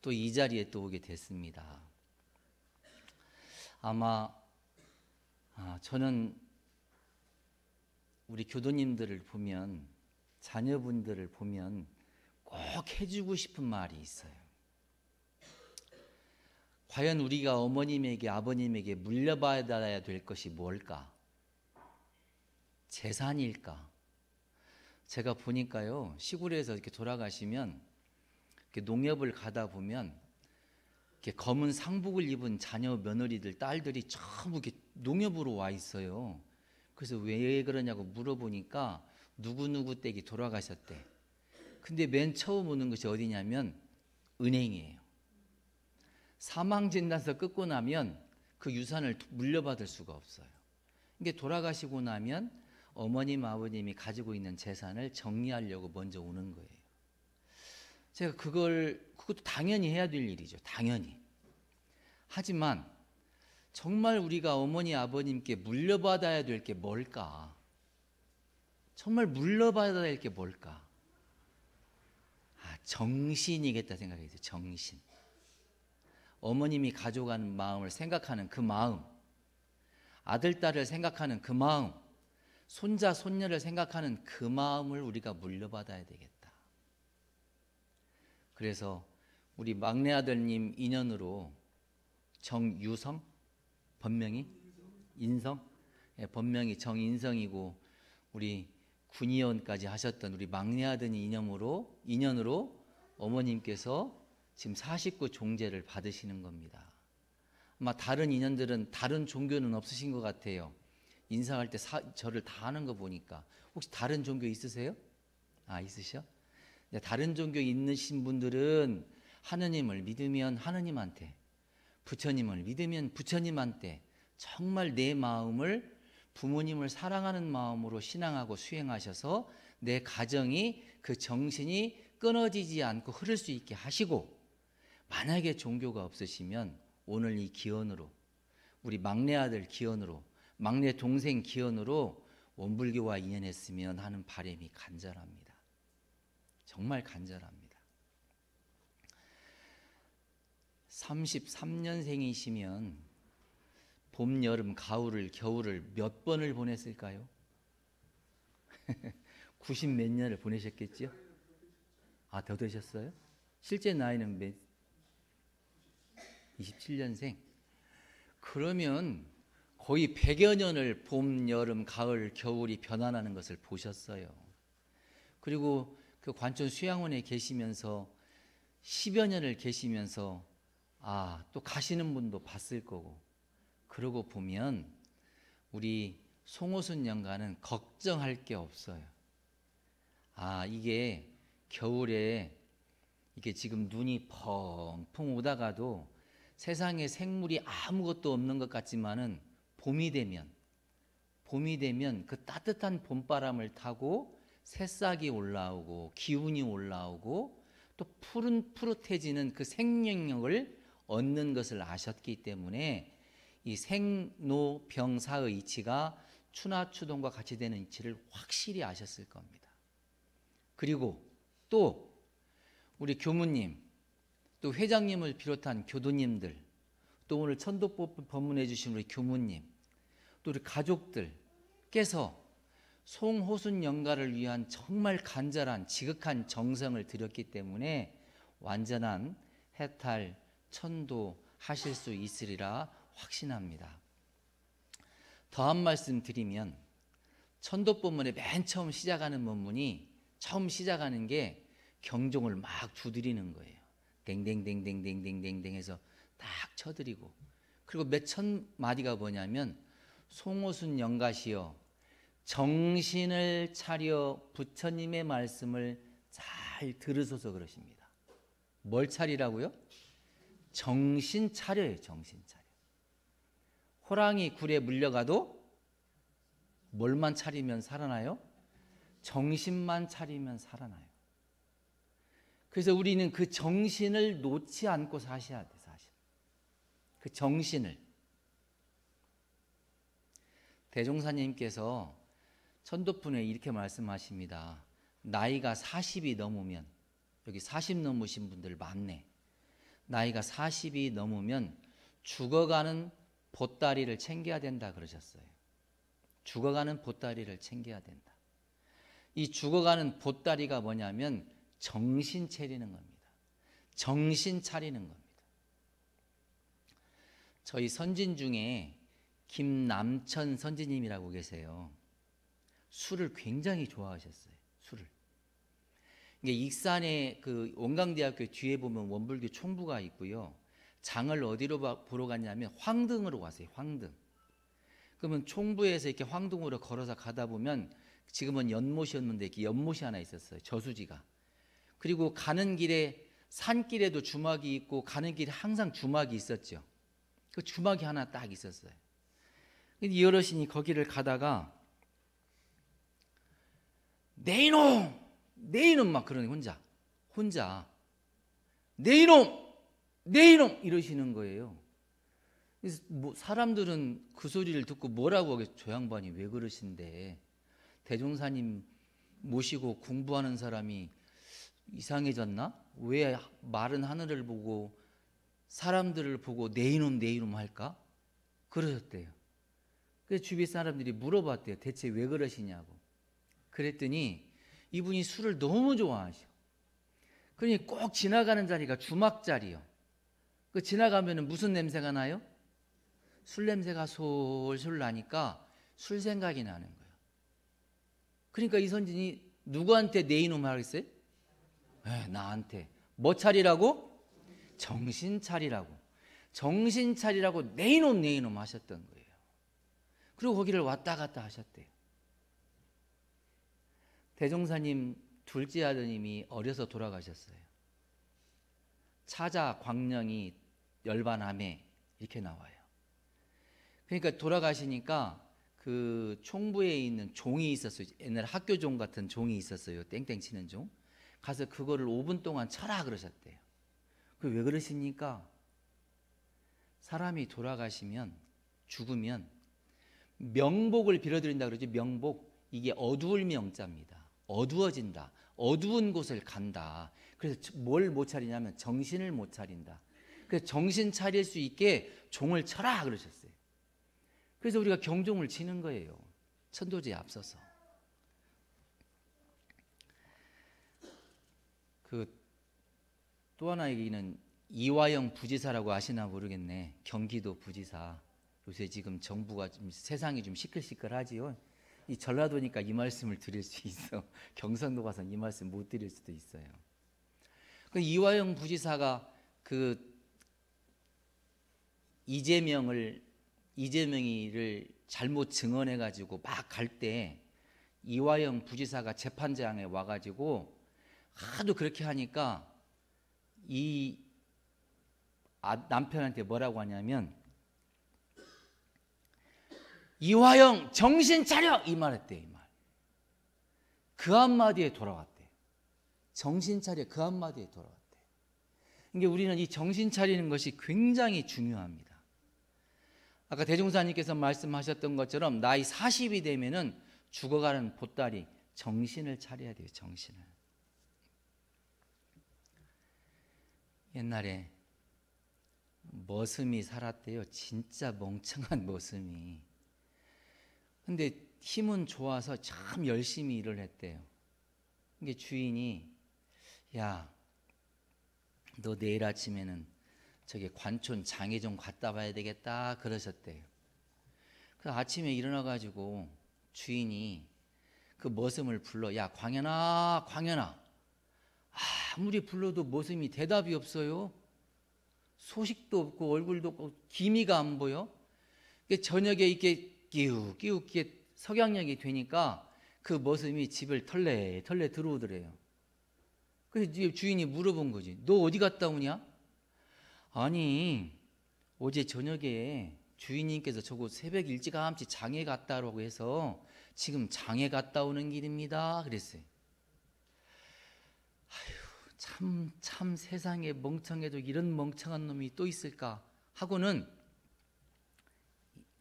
또 이 자리에 또 오게 됐습니다. 아마 저는 우리 교도님들을 보면, 자녀분들을 보면 꼭 해주고 싶은 말이 있어요. 과연 우리가 어머님에게 아버님에게 물려받아야 될 것이 뭘까? 재산일까? 제가 보니까요, 시골에서 이렇게 돌아가시면 이렇게 농협을 가다 보면 이렇게 검은 상복을 입은 자녀 며느리들 딸들이 전부 이렇게 농협으로 와 있어요. 그래서 왜 그러냐고 물어보니까 누구누구 댁이 돌아가셨대. 근데 맨 처음 오는 것이 어디냐면 은행이에요. 사망진단서 끊고 나면 그 유산을 물려받을 수가 없어요. 이게 돌아가시고 나면 어머님 아버님이 가지고 있는 재산을 정리하려고 먼저 오는 거예요. 제가 그것도 당연히 해야 될 일이죠. 당연히. 하지만 정말 우리가 어머니 아버님께 물려받아야 될 게 뭘까? 정말 물려받아야 될 게 뭘까? 정신이겠다 생각이 들어요. 정신. 어머님이 가져가는 마음을 생각하는 그 마음, 아들, 딸을 생각하는 그 마음, 손자, 손녀를 생각하는 그 마음을 우리가 물려받아야 되겠다. 그래서 우리 막내 아들님 인연으로 정유성, 본명이 인성, 본명이 정인성이고 우리 군의원까지 하셨던 우리 막내 아들 인연으로 어머님께서 지금 49 종제를 받으시는 겁니다. 아마 다른 인연들은 다른 종교는 없으신 것 같아요. 인사할 때 저를 다 하는 거 보니까. 혹시 다른 종교 있으세요? 있으셔? 다른 종교 있으신 분들은 하느님을 믿으면 하느님한테, 부처님을 믿으면 부처님한테 정말 내 마음을 부모님을 사랑하는 마음으로 신앙하고 수행하셔서 내 가정이 그 정신이 끊어지지 않고 흐를 수 있게 하시고, 만약에 종교가 없으시면 오늘 이 기원으로, 우리 막내 아들 기원으로, 막내 동생 기원으로 원불교와 인연했으면 하는 바람이 간절합니다. 정말 간절합니다. 33년생이시면 봄, 여름, 가을을, 겨울을 몇 번을 보냈을까요? 90 몇 년을 보내셨겠죠? 더 되셨어요? 실제 나이는 몇? 27년생. 그러면 거의 100여 년을 봄, 여름, 가을, 겨울이 변화하는 것을 보셨어요. 그리고 그 관촌 수양원에 계시면서 10여 년을 계시면서 또 가시는 분도 봤을 거고, 그러고 보면 우리 송호순 영가는 걱정할 게 없어요. 이게 겨울에 이게 지금 눈이 펑펑 오다가도 세상에 생물이 아무것도 없는 것 같지만은 봄이 되면 그 따뜻한 봄바람을 타고 새싹이 올라오고 기운이 올라오고 또 푸릇푸릇해지는 그 생명력을 얻는 것을 아셨기 때문에 이 생로병사의 이치가 추나추동과 같이 되는 이치를 확실히 아셨을 겁니다. 그리고 또 우리 교무님, 또 회장님을 비롯한 교도님들, 또 오늘 천도법 법문해 주신 우리 교무님, 또 우리 가족들께서 송호순 영가를 위한 정말 간절한 지극한 정성을 들였기 때문에 완전한 해탈, 천도 하실 수 있으리라 확신합니다. 더 한 말씀 드리면, 천도법문의 맨 처음 시작하는 법문이, 처음 시작하는 게 경종을 막 두드리는 거예요. 댕댕댕댕댕댕댕 해서 딱 쳐드리고, 그리고 몇 천 마디가 뭐냐면 송호순 영가시여 정신을 차려 부처님의 말씀을 잘 들으소서 그러십니다. 뭘 차리라고요? 정신 차려요. 정신 차려. 호랑이 굴에 물려가도 뭘만 차리면 살아나요? 정신만 차리면 살아나요. 그래서 우리는 그 정신을 놓지 않고 사셔야 돼. 사실 그 정신을. 대종사님께서 천도문에 이렇게 말씀하십니다. 나이가 40이 넘으면, 여기 40 넘으신 분들 많네. 나이가 40이 넘으면 죽어가는 보따리를 챙겨야 된다 그러셨어요. 죽어가는 보따리를 챙겨야 된다. 이 죽어가는 보따리가 뭐냐면 정신 차리는 겁니다. 정신 차리는 겁니다. 저희 선진 중에 김남천 선지님이라고 계세요. 술을 굉장히 좋아하셨어요. 술을. 이게 익산에 그 원광대학교 뒤에 보면 원불교 총부가 있고요. 장을 어디로 보러 갔냐면 황등으로 갔어요. 황등. 그러면 총부에서 이렇게 황등으로 걸어서 가다 보면 지금은 연못이었는데 이렇게 연못이 하나 있었어요. 저수지가. 그리고 가는 길에 산길에도 주막이 있고 가는 길에 항상 주막이 있었죠. 그 주막이 하나 딱 있었어요. 이 어르신이 거기를 가다가 내 이놈 막 그러는 혼자 내 이놈 이러시는 거예요. 그래서 뭐 사람들은 그 소리를 듣고 뭐라고 하겠어. 저 양반이 왜 그러신데 대종사님 모시고 공부하는 사람이 이상해졌나? 왜 마른 하늘을 보고 사람들을 보고 내 이놈 할까? 그러셨대요. 그래서 주위 사람들이 물어봤대요. 대체 왜 그러시냐고. 그랬더니 이분이 술을 너무 좋아하셔. 그러니 꼭 지나가는 자리가 주막 자리요. 그 지나가면은 무슨 냄새가 나요? 술 냄새가 솔솔 나니까 술 생각이 나는 거예요. 그러니까 이 선진이 누구한테 내 이놈 하겠어요? 나한테. 뭐 차리라고? 정신 차리라고. 정신 차리라고 내 이놈 하셨던 거예요. 그리고 거기를 왔다 갔다 하셨대요. 대종사님 둘째 아드님이 어려서 돌아가셨어요. 차자 광령이 열반함에 이렇게 나와요. 그러니까 돌아가시니까 그 총부에 있는 종이 있었어요. 옛날 학교종 같은 종이 있었어요. 땡땡 치는 종. 가서 그거를 5분 동안 쳐라 그러셨대요. 그 왜 그러십니까? 사람이 돌아가시면 죽으면 명복을 빌어드린다 그러죠. 명복. 이게 어두울 명자입니다. 어두워진다. 어두운 곳을 간다. 그래서 뭘 못 차리냐면 정신을 못 차린다. 그래서 정신 차릴 수 있게 종을 쳐라 그러셨어요. 그래서 우리가 경종을 치는 거예요. 천도제에 앞서서. 또 하나 얘기는 이화영 부지사라고 아시나 모르겠네. 경기도 부지사. 요새 지금 정부가 좀 세상이 좀 시끌시끌하지요. 이 전라도니까 이 말씀을 드릴 수 있어. 경상도 가서는 이 말씀 못 드릴 수도 있어요. 그 이화영 부지사가 그 이재명이를 잘못 증언해 가지고 막 갈 때 이화영 부지사가 재판장에 와 가지고 하도 그렇게 하니까 이 남편한테 뭐라고 하냐면 이화영 정신 차려 이 말했대. 이 말. 그 한마디에 돌아왔대. 정신 차려 그 한마디에 돌아왔대. 그러니까 우리는 이 정신 차리는 것이 굉장히 중요합니다. 아까 대종사님께서 말씀하셨던 것처럼 나이 40이 되면은 죽어가는 보따리 정신을 차려야 돼요. 정신을. 옛날에 머슴이 살았대요. 진짜 멍청한 머슴이. 근데 힘은 좋아서 참 열심히 일을 했대요. 근데 주인이 야, 너 내일 아침에는 저기 관촌 장에 좀 갔다 봐야 되겠다 그러셨대요. 그 아침에 일어나가지고 주인이 그 머슴을 불러. 야, 광현아, 아무리 불러도 머슴이 대답이 없어요. 소식도 없고 얼굴도 없고 기미가 안 보여. 저녁에 이렇게 끼우끼게 석양력이 되니까 그 머슴이 집을 털레 들어오더래요. 그래서 주인이 물어본 거지. 너 어디 갔다 오냐? 아니 어제 저녁에 주인님께서 저거 새벽 일찌감치 장에 갔다 오라고 해서 지금 장에 갔다 오는 길입니다 그랬어요. 아휴, 참 세상에 멍청해도 이런 멍청한 놈이 또 있을까 하고는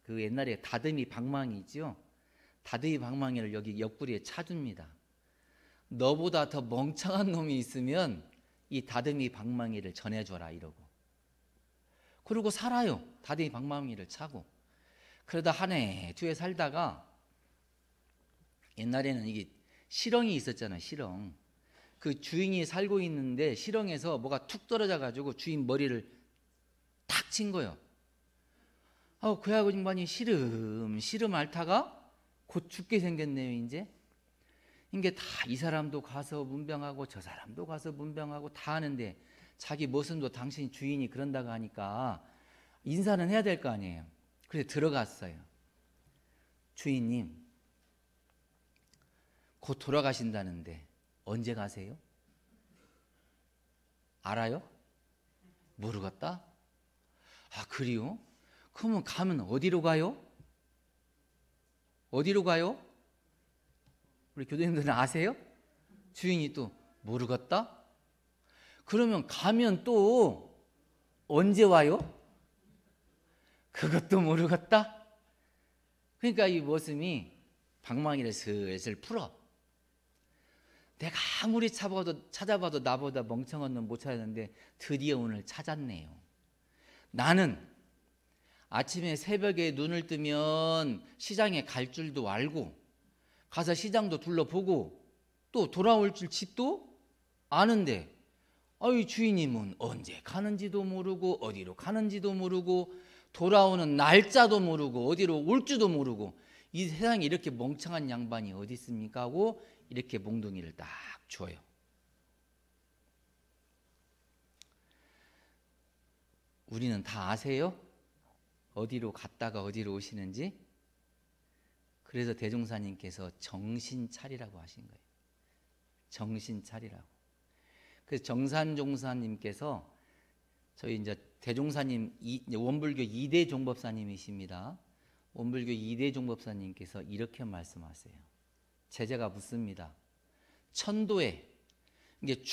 그 옛날에 다듬이 방망이 있죠. 다듬이 방망이를 여기 옆구리에 차줍니다. 너보다 더 멍청한 놈이 있으면 이 다듬이 방망이를 전해줘라 이러고. 그러고 살아요. 다듬이 방망이를 차고. 그러다 한 해, 두 해 살다가 옛날에는 이게 실형이 있었잖아요. 실형. 그 주인이 살고 있는데 실형에서 뭐가 툭 떨어져 가지고 주인 머리를 탁 친 거예요. 그 양반이 시름 앓다가 곧 죽게 생겼네요. 이제 이게 다 이 사람도 가서 문병하고 저 사람도 가서 문병하고 다 하는데 자기 모습도 당신 주인이 그런다고 하니까 인사는 해야 될 거 아니에요. 그래서 들어갔어요. 주인님, 곧 돌아가신다는데 언제 가세요? 알아요? 모르겠다? 그래요? 그러면 가면 어디로 가요? 어디로 가요? 우리 교도님들은 아세요? 주인이 또 모르겠다? 그러면 가면 또 언제 와요? 그것도 모르겠다? 그러니까 이 모습이 방망이를 슬슬 풀어. 내가 아무리 찾아봐도 나보다 멍청한 놈 못 찾았는데 드디어 오늘 찾았네요. 나는 아침에 새벽에 눈을 뜨면 시장에 갈 줄도 알고 가서 시장도 둘러보고 또 돌아올 줄 집도 아는데 이 주인님은 언제 가는지도 모르고 어디로 가는지도 모르고 돌아오는 날짜도 모르고 어디로 올지도 모르고 이 세상에 이렇게 멍청한 양반이 어디 있습니까? 하고 이렇게 몽둥이를 딱 줘요. 우리는 다 아세요? 어디로 갔다가 어디로 오시는지? 그래서 대종사님께서 정신 차리라고 하신 거예요. 정신 차리라고. 그래서 정산종사님께서 저희 이제 대종사님 원불교 2대 종법사님이십니다. 원불교 2대 종법사님께서 이렇게 말씀하세요. 제자가 묻습니다. 천도에 이게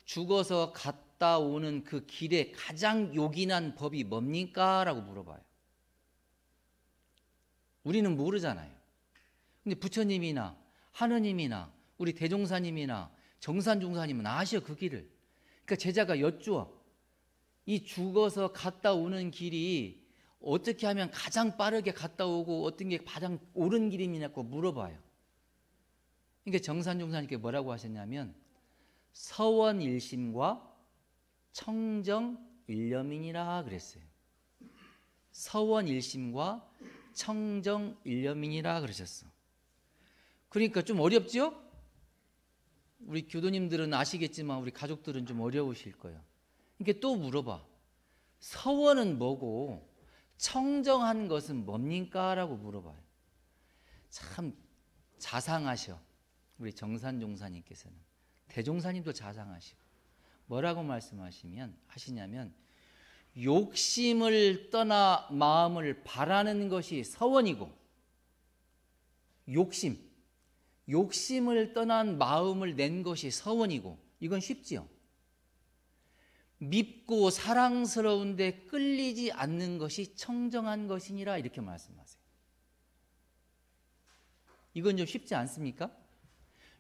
죽어서 갔다 오는 그 길에 가장 요긴한 법이 뭡니까? 라고 물어봐요. 우리는 모르잖아요. 근데 부처님이나 하느님이나 우리 대종사님이나 정산종사님은 아셔 그 길을. 그러니까 제자가 여쭈어. 이 죽어서 갔다 오는 길이 어떻게 하면 가장 빠르게 갔다 오고 어떤 게 가장 옳은 길이냐고 물어봐요. 그러니까 정산종사님께 뭐라고 하셨냐면 서원일심과 청정일념이니라 그랬어요. 서원일심과 청정일념이니라 그러셨어. 그러니까 좀 어렵죠? 우리 교도님들은 아시겠지만 우리 가족들은 좀 어려우실 거예요. 그러니까 또 물어봐. 서원은 뭐고 청정한 것은 뭡니까? 라고 물어봐요. 참 자상하셔. 우리 정산종사님께서는. 대종사님도 자상하시고. 뭐라고 하시냐면 욕심을 떠나 마음을 바라는 것이 서원이고 욕심을 떠난 마음을 낸 것이 서원이고 이건 쉽지요. 밉고 사랑스러운데 끌리지 않는 것이 청정한 것이니라 이렇게 말씀하세요. 이건 좀 쉽지 않습니까?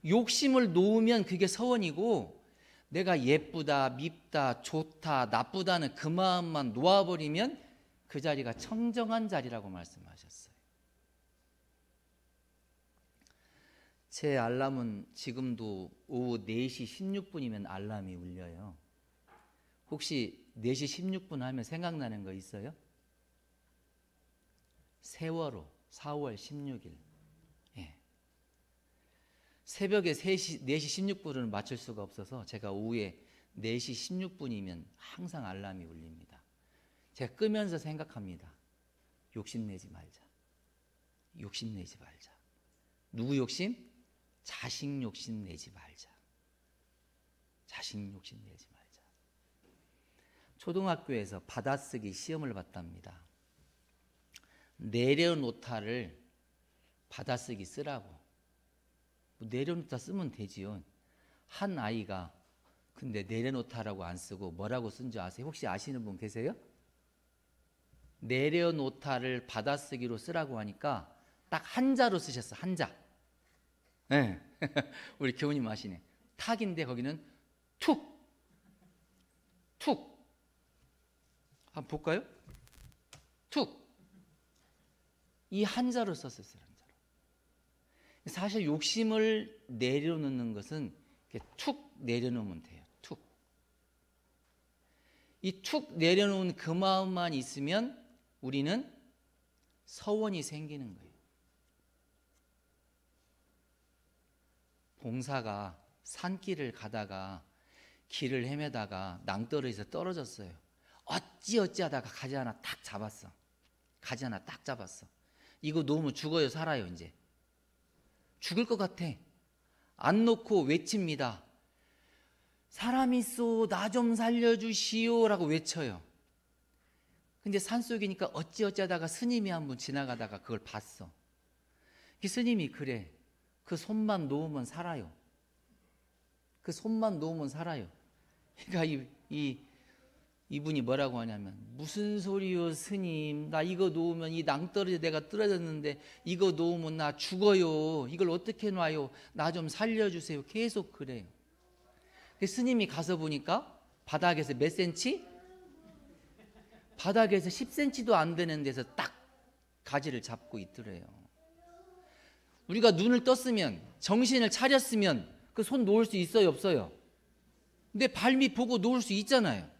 욕심을 놓으면 그게 서원이고 내가 예쁘다, 밉다, 좋다, 나쁘다는 그 마음만 놓아버리면 그 자리가 청정한 자리라고 말씀하셨어요. 제 알람은 지금도 오후 4시 16분이면 알람이 울려요. 혹시 4시 16분 하면 생각나는 거 있어요? 세월호 4월 16일. 예. 새벽에 4시 16분을 맞출 수가 없어서 제가 오후에 4시 16분이면 항상 알람이 울립니다. 제가 끄면서 생각합니다. 욕심내지 말자. 욕심내지 말자. 누구 욕심? 자식 욕심내지 말자. 자식 욕심내지 말자. 초등학교에서 받아쓰기 시험을 봤답니다. 내려놓다를 받아쓰기 쓰라고. 내려놓다 쓰면 되지요. 한 아이가 근데 내려놓다라고 안 쓰고 뭐라고 쓴 줄 아세요? 혹시 아시는 분 계세요? 내려놓다를 받아쓰기로 쓰라고 하니까 딱 한자로 쓰셨어. 한자. 네. 우리 교우님 아시네. 탁인데 거기는 툭. 한번 볼까요? 툭. 이 한자로 썼었어요. 한자로. 사실 욕심을 내려놓는 것은 이렇게 툭 내려놓으면 돼요. 툭. 이 툭 내려놓은 그 마음만 있으면 우리는 서원이 생기는 거예요. 봉사가 산길을 가다가 길을 헤매다가 낭떠러지에서 떨어졌어요. 어찌 하다가 가지 하나 딱 잡았어. 가지 하나 딱 잡았어. 이거 놓으면 죽어요, 살아요? 이제 죽을 것 같아. 안 놓고 외칩니다. 사람 있어, 나 좀 살려주시오 라고 외쳐요. 근데 산속이니까 어찌 하다가 스님이 한 분 지나가다가 그걸 봤어. 그 스님이 그래, 그 손만 놓으면 살아요. 그 손만 놓으면 살아요. 그러니까 이분이 뭐라고 하냐면, 무슨 소리요 스님, 나 이거 놓으면 이 낭떠러지 내가 떨어졌는데 이거 놓으면 나 죽어요. 이걸 어떻게 놔요? 나 좀 살려주세요. 계속 그래요. 스님이 가서 보니까 바닥에서 몇 센치? 바닥에서 10cm도 안 되는 데서 딱 가지를 잡고 있더래요. 우리가 눈을 떴으면, 정신을 차렸으면 그 손 놓을 수 있어요, 없어요? 내 발밑 보고 놓을 수 있잖아요.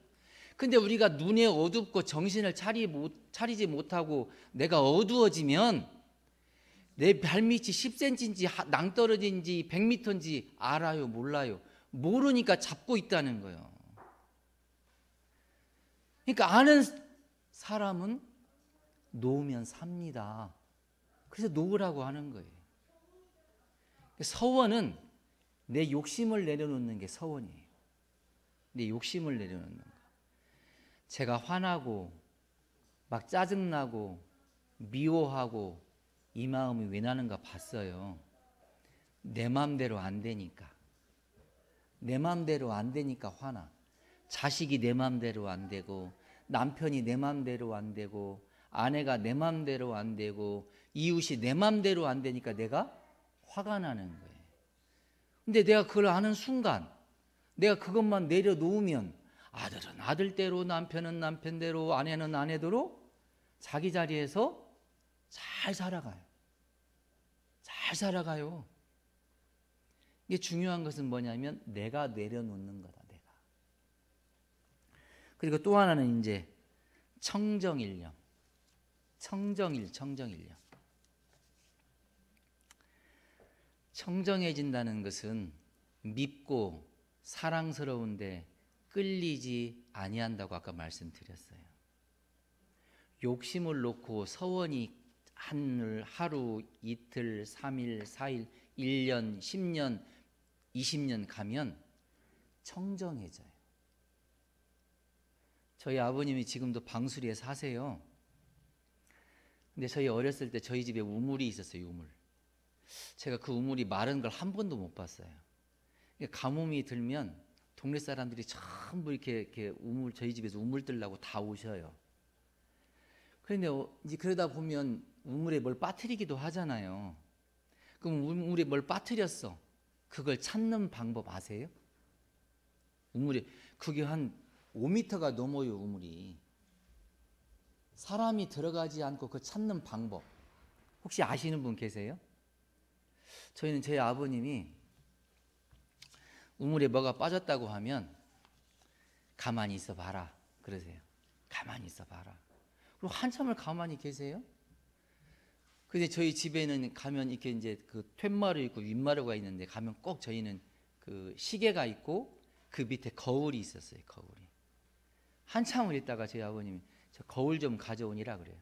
근데 우리가 눈에 어둡고 정신을 차리지 못하고 내가 어두워지면 내 발밑이 10cm인지 낭떠러지인지 100m인지 알아요, 몰라요? 모르니까 잡고 있다는 거예요. 그러니까 아는 사람은 놓으면 삽니다. 그래서 놓으라고 하는 거예요. 서원은 내 욕심을 내려놓는 게 서원이에요. 내 욕심을 내려놓는 거. 제가 화나고 막 짜증나고 미워하고 이 마음이 왜 나는가 봤어요. 내 맘대로 안 되니까. 내 맘대로 안 되니까 화나. 자식이 내 맘대로 안 되고, 남편이 내 맘대로 안 되고, 아내가 내 맘대로 안 되고, 이웃이 내 맘대로 안 되니까 내가 화가 나는 거예요. 근데 내가 그걸 아는 순간, 내가 그것만 내려놓으면 아들은 아들대로, 남편은 남편대로, 아내는 아내대로 자기 자리에서 잘 살아가요. 잘 살아가요. 이게 중요한 것은 뭐냐면 내가 내려놓는 거다. 내가. 그리고 또 하나는 이제 청정일념. 청정일념. 청정해진다는 것은 밉고 사랑스러운데 끌리지 아니한다고 아까 말씀드렸어요. 욕심을 놓고 서원이 하루, 이틀, 3일, 4일, 1년, 10년, 20년 가면 청정해져요. 저희 아버님이 지금도 방수리에 사세요. 근데 저희 어렸을 때 저희 집에 우물이 있었어요. 우물. 제가 그 우물이 마른 걸 한 번도 못 봤어요. 가뭄이 들면 동네 사람들이 전부 이렇게 우물, 저희 집에서 우물 뜨려고 다 오셔요. 그런데 이제 그러다 보면 우물에 뭘 빠뜨리기도 하잖아요. 그럼 우물에 뭘 빠뜨렸어. 그걸 찾는 방법 아세요? 우물에 그게 한 5m가 넘어요. 우물이. 사람이 들어가지 않고 그 찾는 방법 혹시 아시는 분 계세요? 저희는 저희 아버님이 우물에 뭐가 빠졌다고 하면 가만히 있어 봐라 그러세요. 가만히 있어 봐라. 그리고 한참을 가만히 계세요. 근데 저희 집에는 가면 이렇게 이제 그 툇마루 있고 윗마루가 있는데 가면 꼭 저희는 그 시계가 있고 그 밑에 거울이 있었어요. 거울이. 한참을 있다가 저희 아버님이 저 거울 좀 가져오니라 그래요.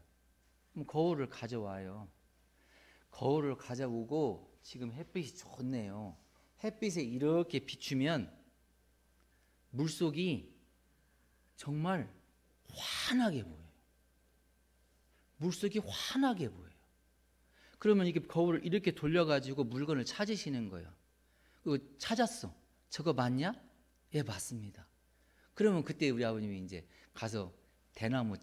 그럼 거울을 가져와요. 거울을 가져오고 지금 햇빛이 좋네요. 햇빛에 이렇게 비추면 물속이 정말 환하게 보여요. 물속이 환하게 보여요. 그러면 이게 거울을 이렇게 돌려가지고 물건을 찾으시는 거예요. 그거 찾았어. 저거 맞냐? 예, 맞습니다. 그러면 그때 우리 아버님이 이제 가서 대나무,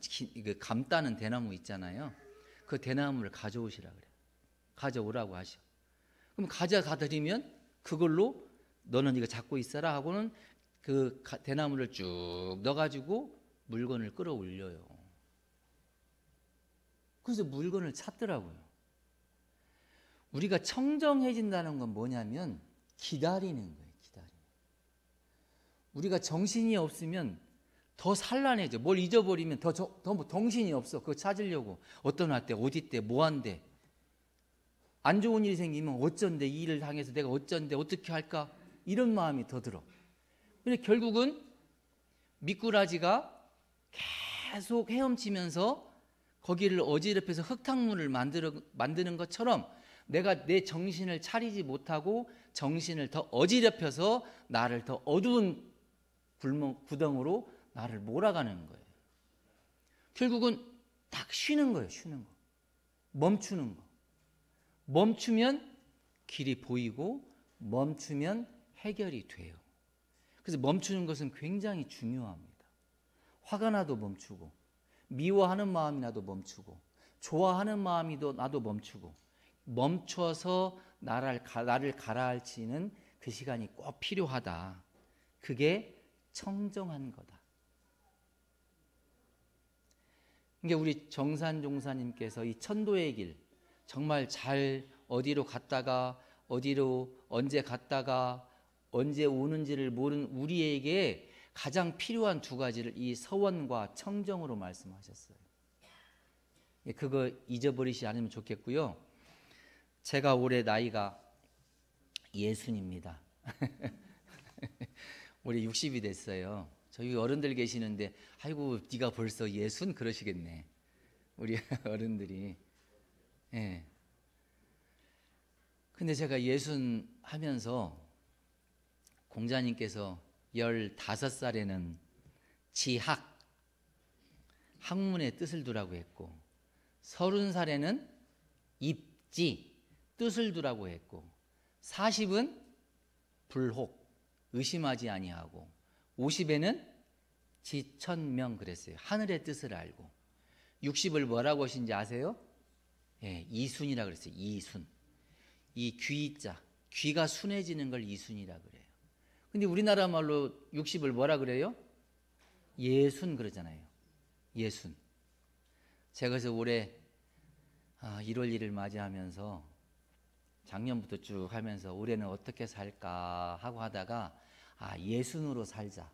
감 따는 대나무 있잖아요. 그 대나무를 가져오시라 그래요. 가져오라고 하셔. 그럼 가져가 드리면 그걸로 너는 이거 잡고 있어라 하고는 그 대나무를 쭉 넣어가지고 물건을 끌어올려요. 그래서 물건을 찾더라고요. 우리가 청정해진다는 건 뭐냐면 기다리는 거예요. 기다리는. 우리가 정신이 없으면 더 산란해져. 뭘 잊어버리면 더 정신이 없어. 그거 찾으려고. 어떤 할 때, 어디 때, 뭐 한대. 안 좋은 일이 생기면 어쩐데, 이 일을 당해서 내가 어쩐데, 어떻게 할까? 이런 마음이 더 들어. 근데 결국은 미꾸라지가 계속 헤엄치면서 거기를 어지럽혀서 흙탕물을 만드는 것처럼 내가 내 정신을 차리지 못하고 정신을 더 어지럽혀서 나를 더 어두운 구덩으로 나를 몰아가는 거예요. 결국은 딱 쉬는 거예요. 쉬는 거. 멈추는 거. 멈추면 길이 보이고 멈추면 해결이 돼요. 그래서 멈추는 것은 굉장히 중요합니다. 화가 나도 멈추고, 미워하는 마음이 나도 멈추고, 좋아하는 마음이 나도 멈추고, 멈춰서 나를 가라앉히는 그 시간이 꼭 필요하다. 그게 청정한 거다. 그러니까 우리 정산 종사님께서 이 천도의 길 정말 잘 어디로 갔다가 어디로 언제 갔다가 언제 오는지를 모르는 우리에게 가장 필요한 두 가지를 이 서원과 청정으로 말씀하셨어요. 그거 잊어버리지 않으면 좋겠고요. 제가 올해 나이가 60입니다. 올해 60이 됐어요. 저희 어른들 계시는데 아이고 네가 벌써 60 그러시겠네. 우리 어른들이. 예. 근데 제가 60 하면서 공자님께서 15살에는 지학, 학문의 뜻을 두라고 했고 30살에는 입지, 뜻을 두라고 했고 40은 불혹, 의심하지 아니하고 50에는 지천명 그랬어요. 하늘의 뜻을 알고 60을 뭐라고 하신지 아세요? 예, 이순이라 그랬어요. 이순. 이 귀자, 귀가 순해지는 걸 이순이라 그래요. 근데 우리나라 말로 60을 뭐라 그래요? 예순 그러잖아요. 예순. 제가 그래서 올해 1월 1일 맞이하면서 작년부터 쭉 하면서 올해는 어떻게 살까 하고 하다가 예순으로 살자.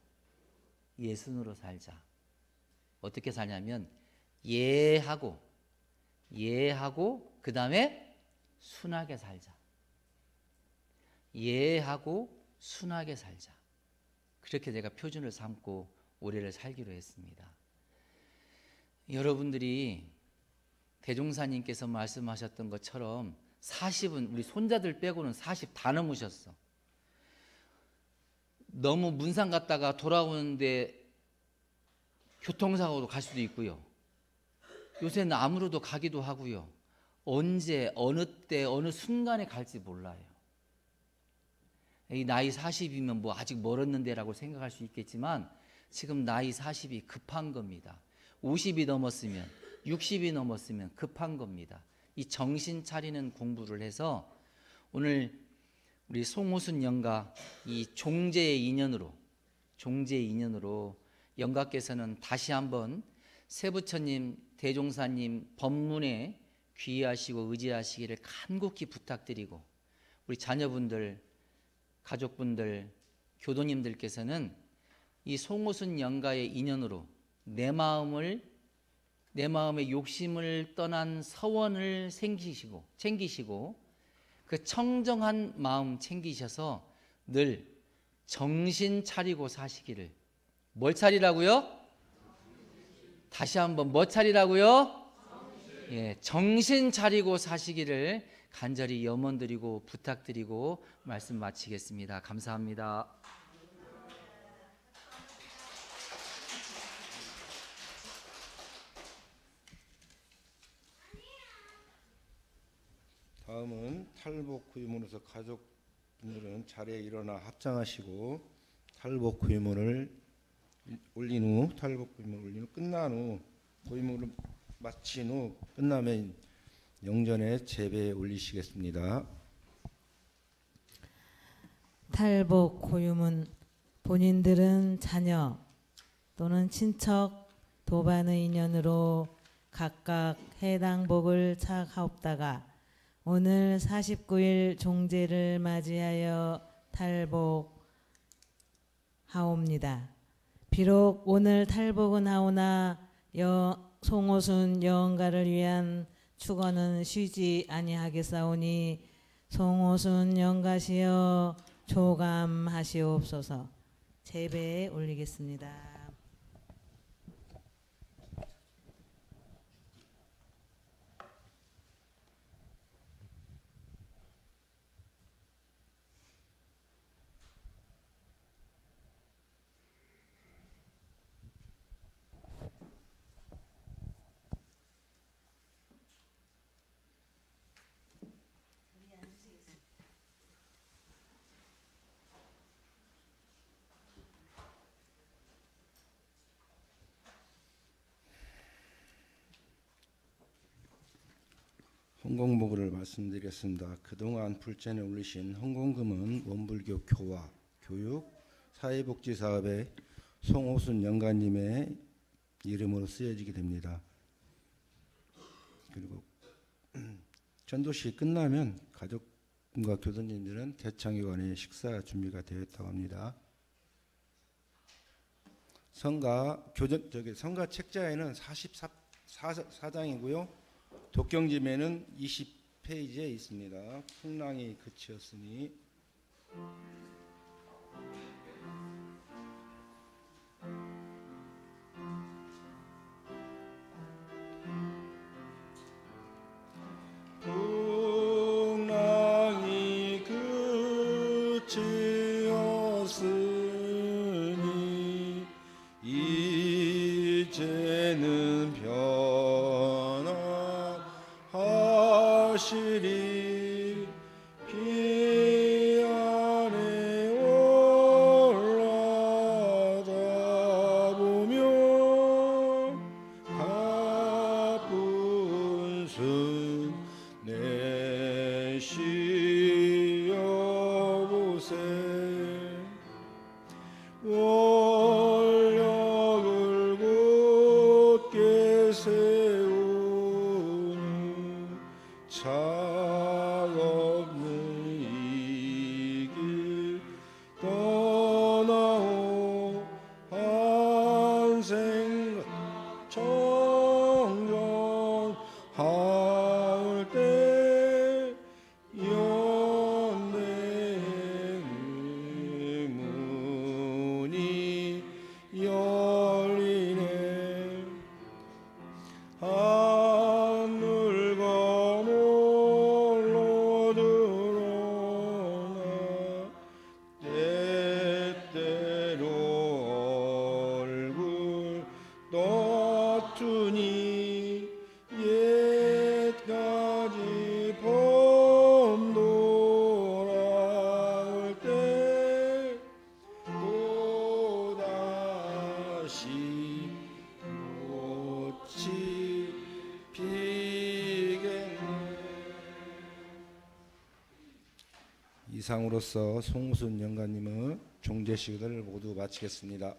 예순으로 살자. 어떻게 살냐면 예하고 그 다음에 순하게 살자. 예하고 순하게 살자. 그렇게 제가 표준을 삼고 올해를 살기로 했습니다. 여러분들이 대종사님께서 말씀하셨던 것처럼 40은 우리 손자들 빼고는 40 다 넘으셨어. 너무 문산 갔다가 돌아오는데 교통사고도 갈 수도 있고요. 요새는 암으로도 가기도 하고요. 언제 어느 때 어느 순간에 갈지 몰라요. 이 나이 40이면 뭐 아직 멀었는데 라고 생각할 수 있겠지만 지금 나이 40이 급한 겁니다. 50이 넘었으면 60이 넘었으면 급한 겁니다. 이 정신 차리는 공부를 해서 오늘 우리 송호순 영가 이 종제의 인연으로 영가께서는 다시 한번 세부처님 대종사님 법문에 귀의하시고 의지하시기를 간곡히 부탁드리고 우리 자녀분들 가족분들 교도님들께서는 이 송호순 영가의 인연으로 내 마음의 욕심을 떠난 서원을 챙기시고 그 청정한 마음 챙기셔서 늘 정신 차리고 사시기를. 뭘 차리라고요? 다시 한번 뭐 차리라고요? 예, 정신 차리고 사시기를 간절히 염원드리고 부탁드리고 말씀 마치겠습니다. 감사합니다. 다음은 탈복 구유문에서 가족분들은 자리에 일어나 합장하시고 탈복 구유문을 올린 후 끝난 후 구유문을 마친 후 끝나면 영전에 제배에 올리시겠습니다. 탈복 고유문 본인들은 자녀 또는 친척 도반의 인연으로 각각 해당 복을 차하옵다가 오늘 49일 종제를 맞이하여 탈복하였습니다. 하옵니다. 비록 오늘 탈복은 하오나 송호순 여언가를 위한 축원은 쉬지 아니하겠사오니 송호순 영가시여 조감하시옵소서. 제배에 올리겠습니다. 헌공목을 말씀드리겠습니다. 그동안 불전에 올리신 헌공금은 원불교 교화, 교육, 사회복지 사업에 송호순 영가님의 이름으로 쓰여지게 됩니다. 그리고 전도식 끝나면 가족과 교도님들은 대창회관에 식사 준비가 되었다고 합니다. 성가 책자에는 44장이고요. 독경짐에는 20페이지에 있습니다. 풍랑이 그치었으니 풍랑이 그치었으니 이제는 하시리 피 안에 올라다 보며 가쁜 순 내쉬어 보세 원력을 곧게 세우는 차없는 이 길 떠나오 한생 청정 하을 때 연내 문이 열리네 하늘과 몰로 드러나 때때로 얼굴 떠투니 옛가지 봄 돌아올 때 또다시 꽃이 피겠네. 이상으로서 송호순 영가님의 종제식을 모두 마치겠습니다.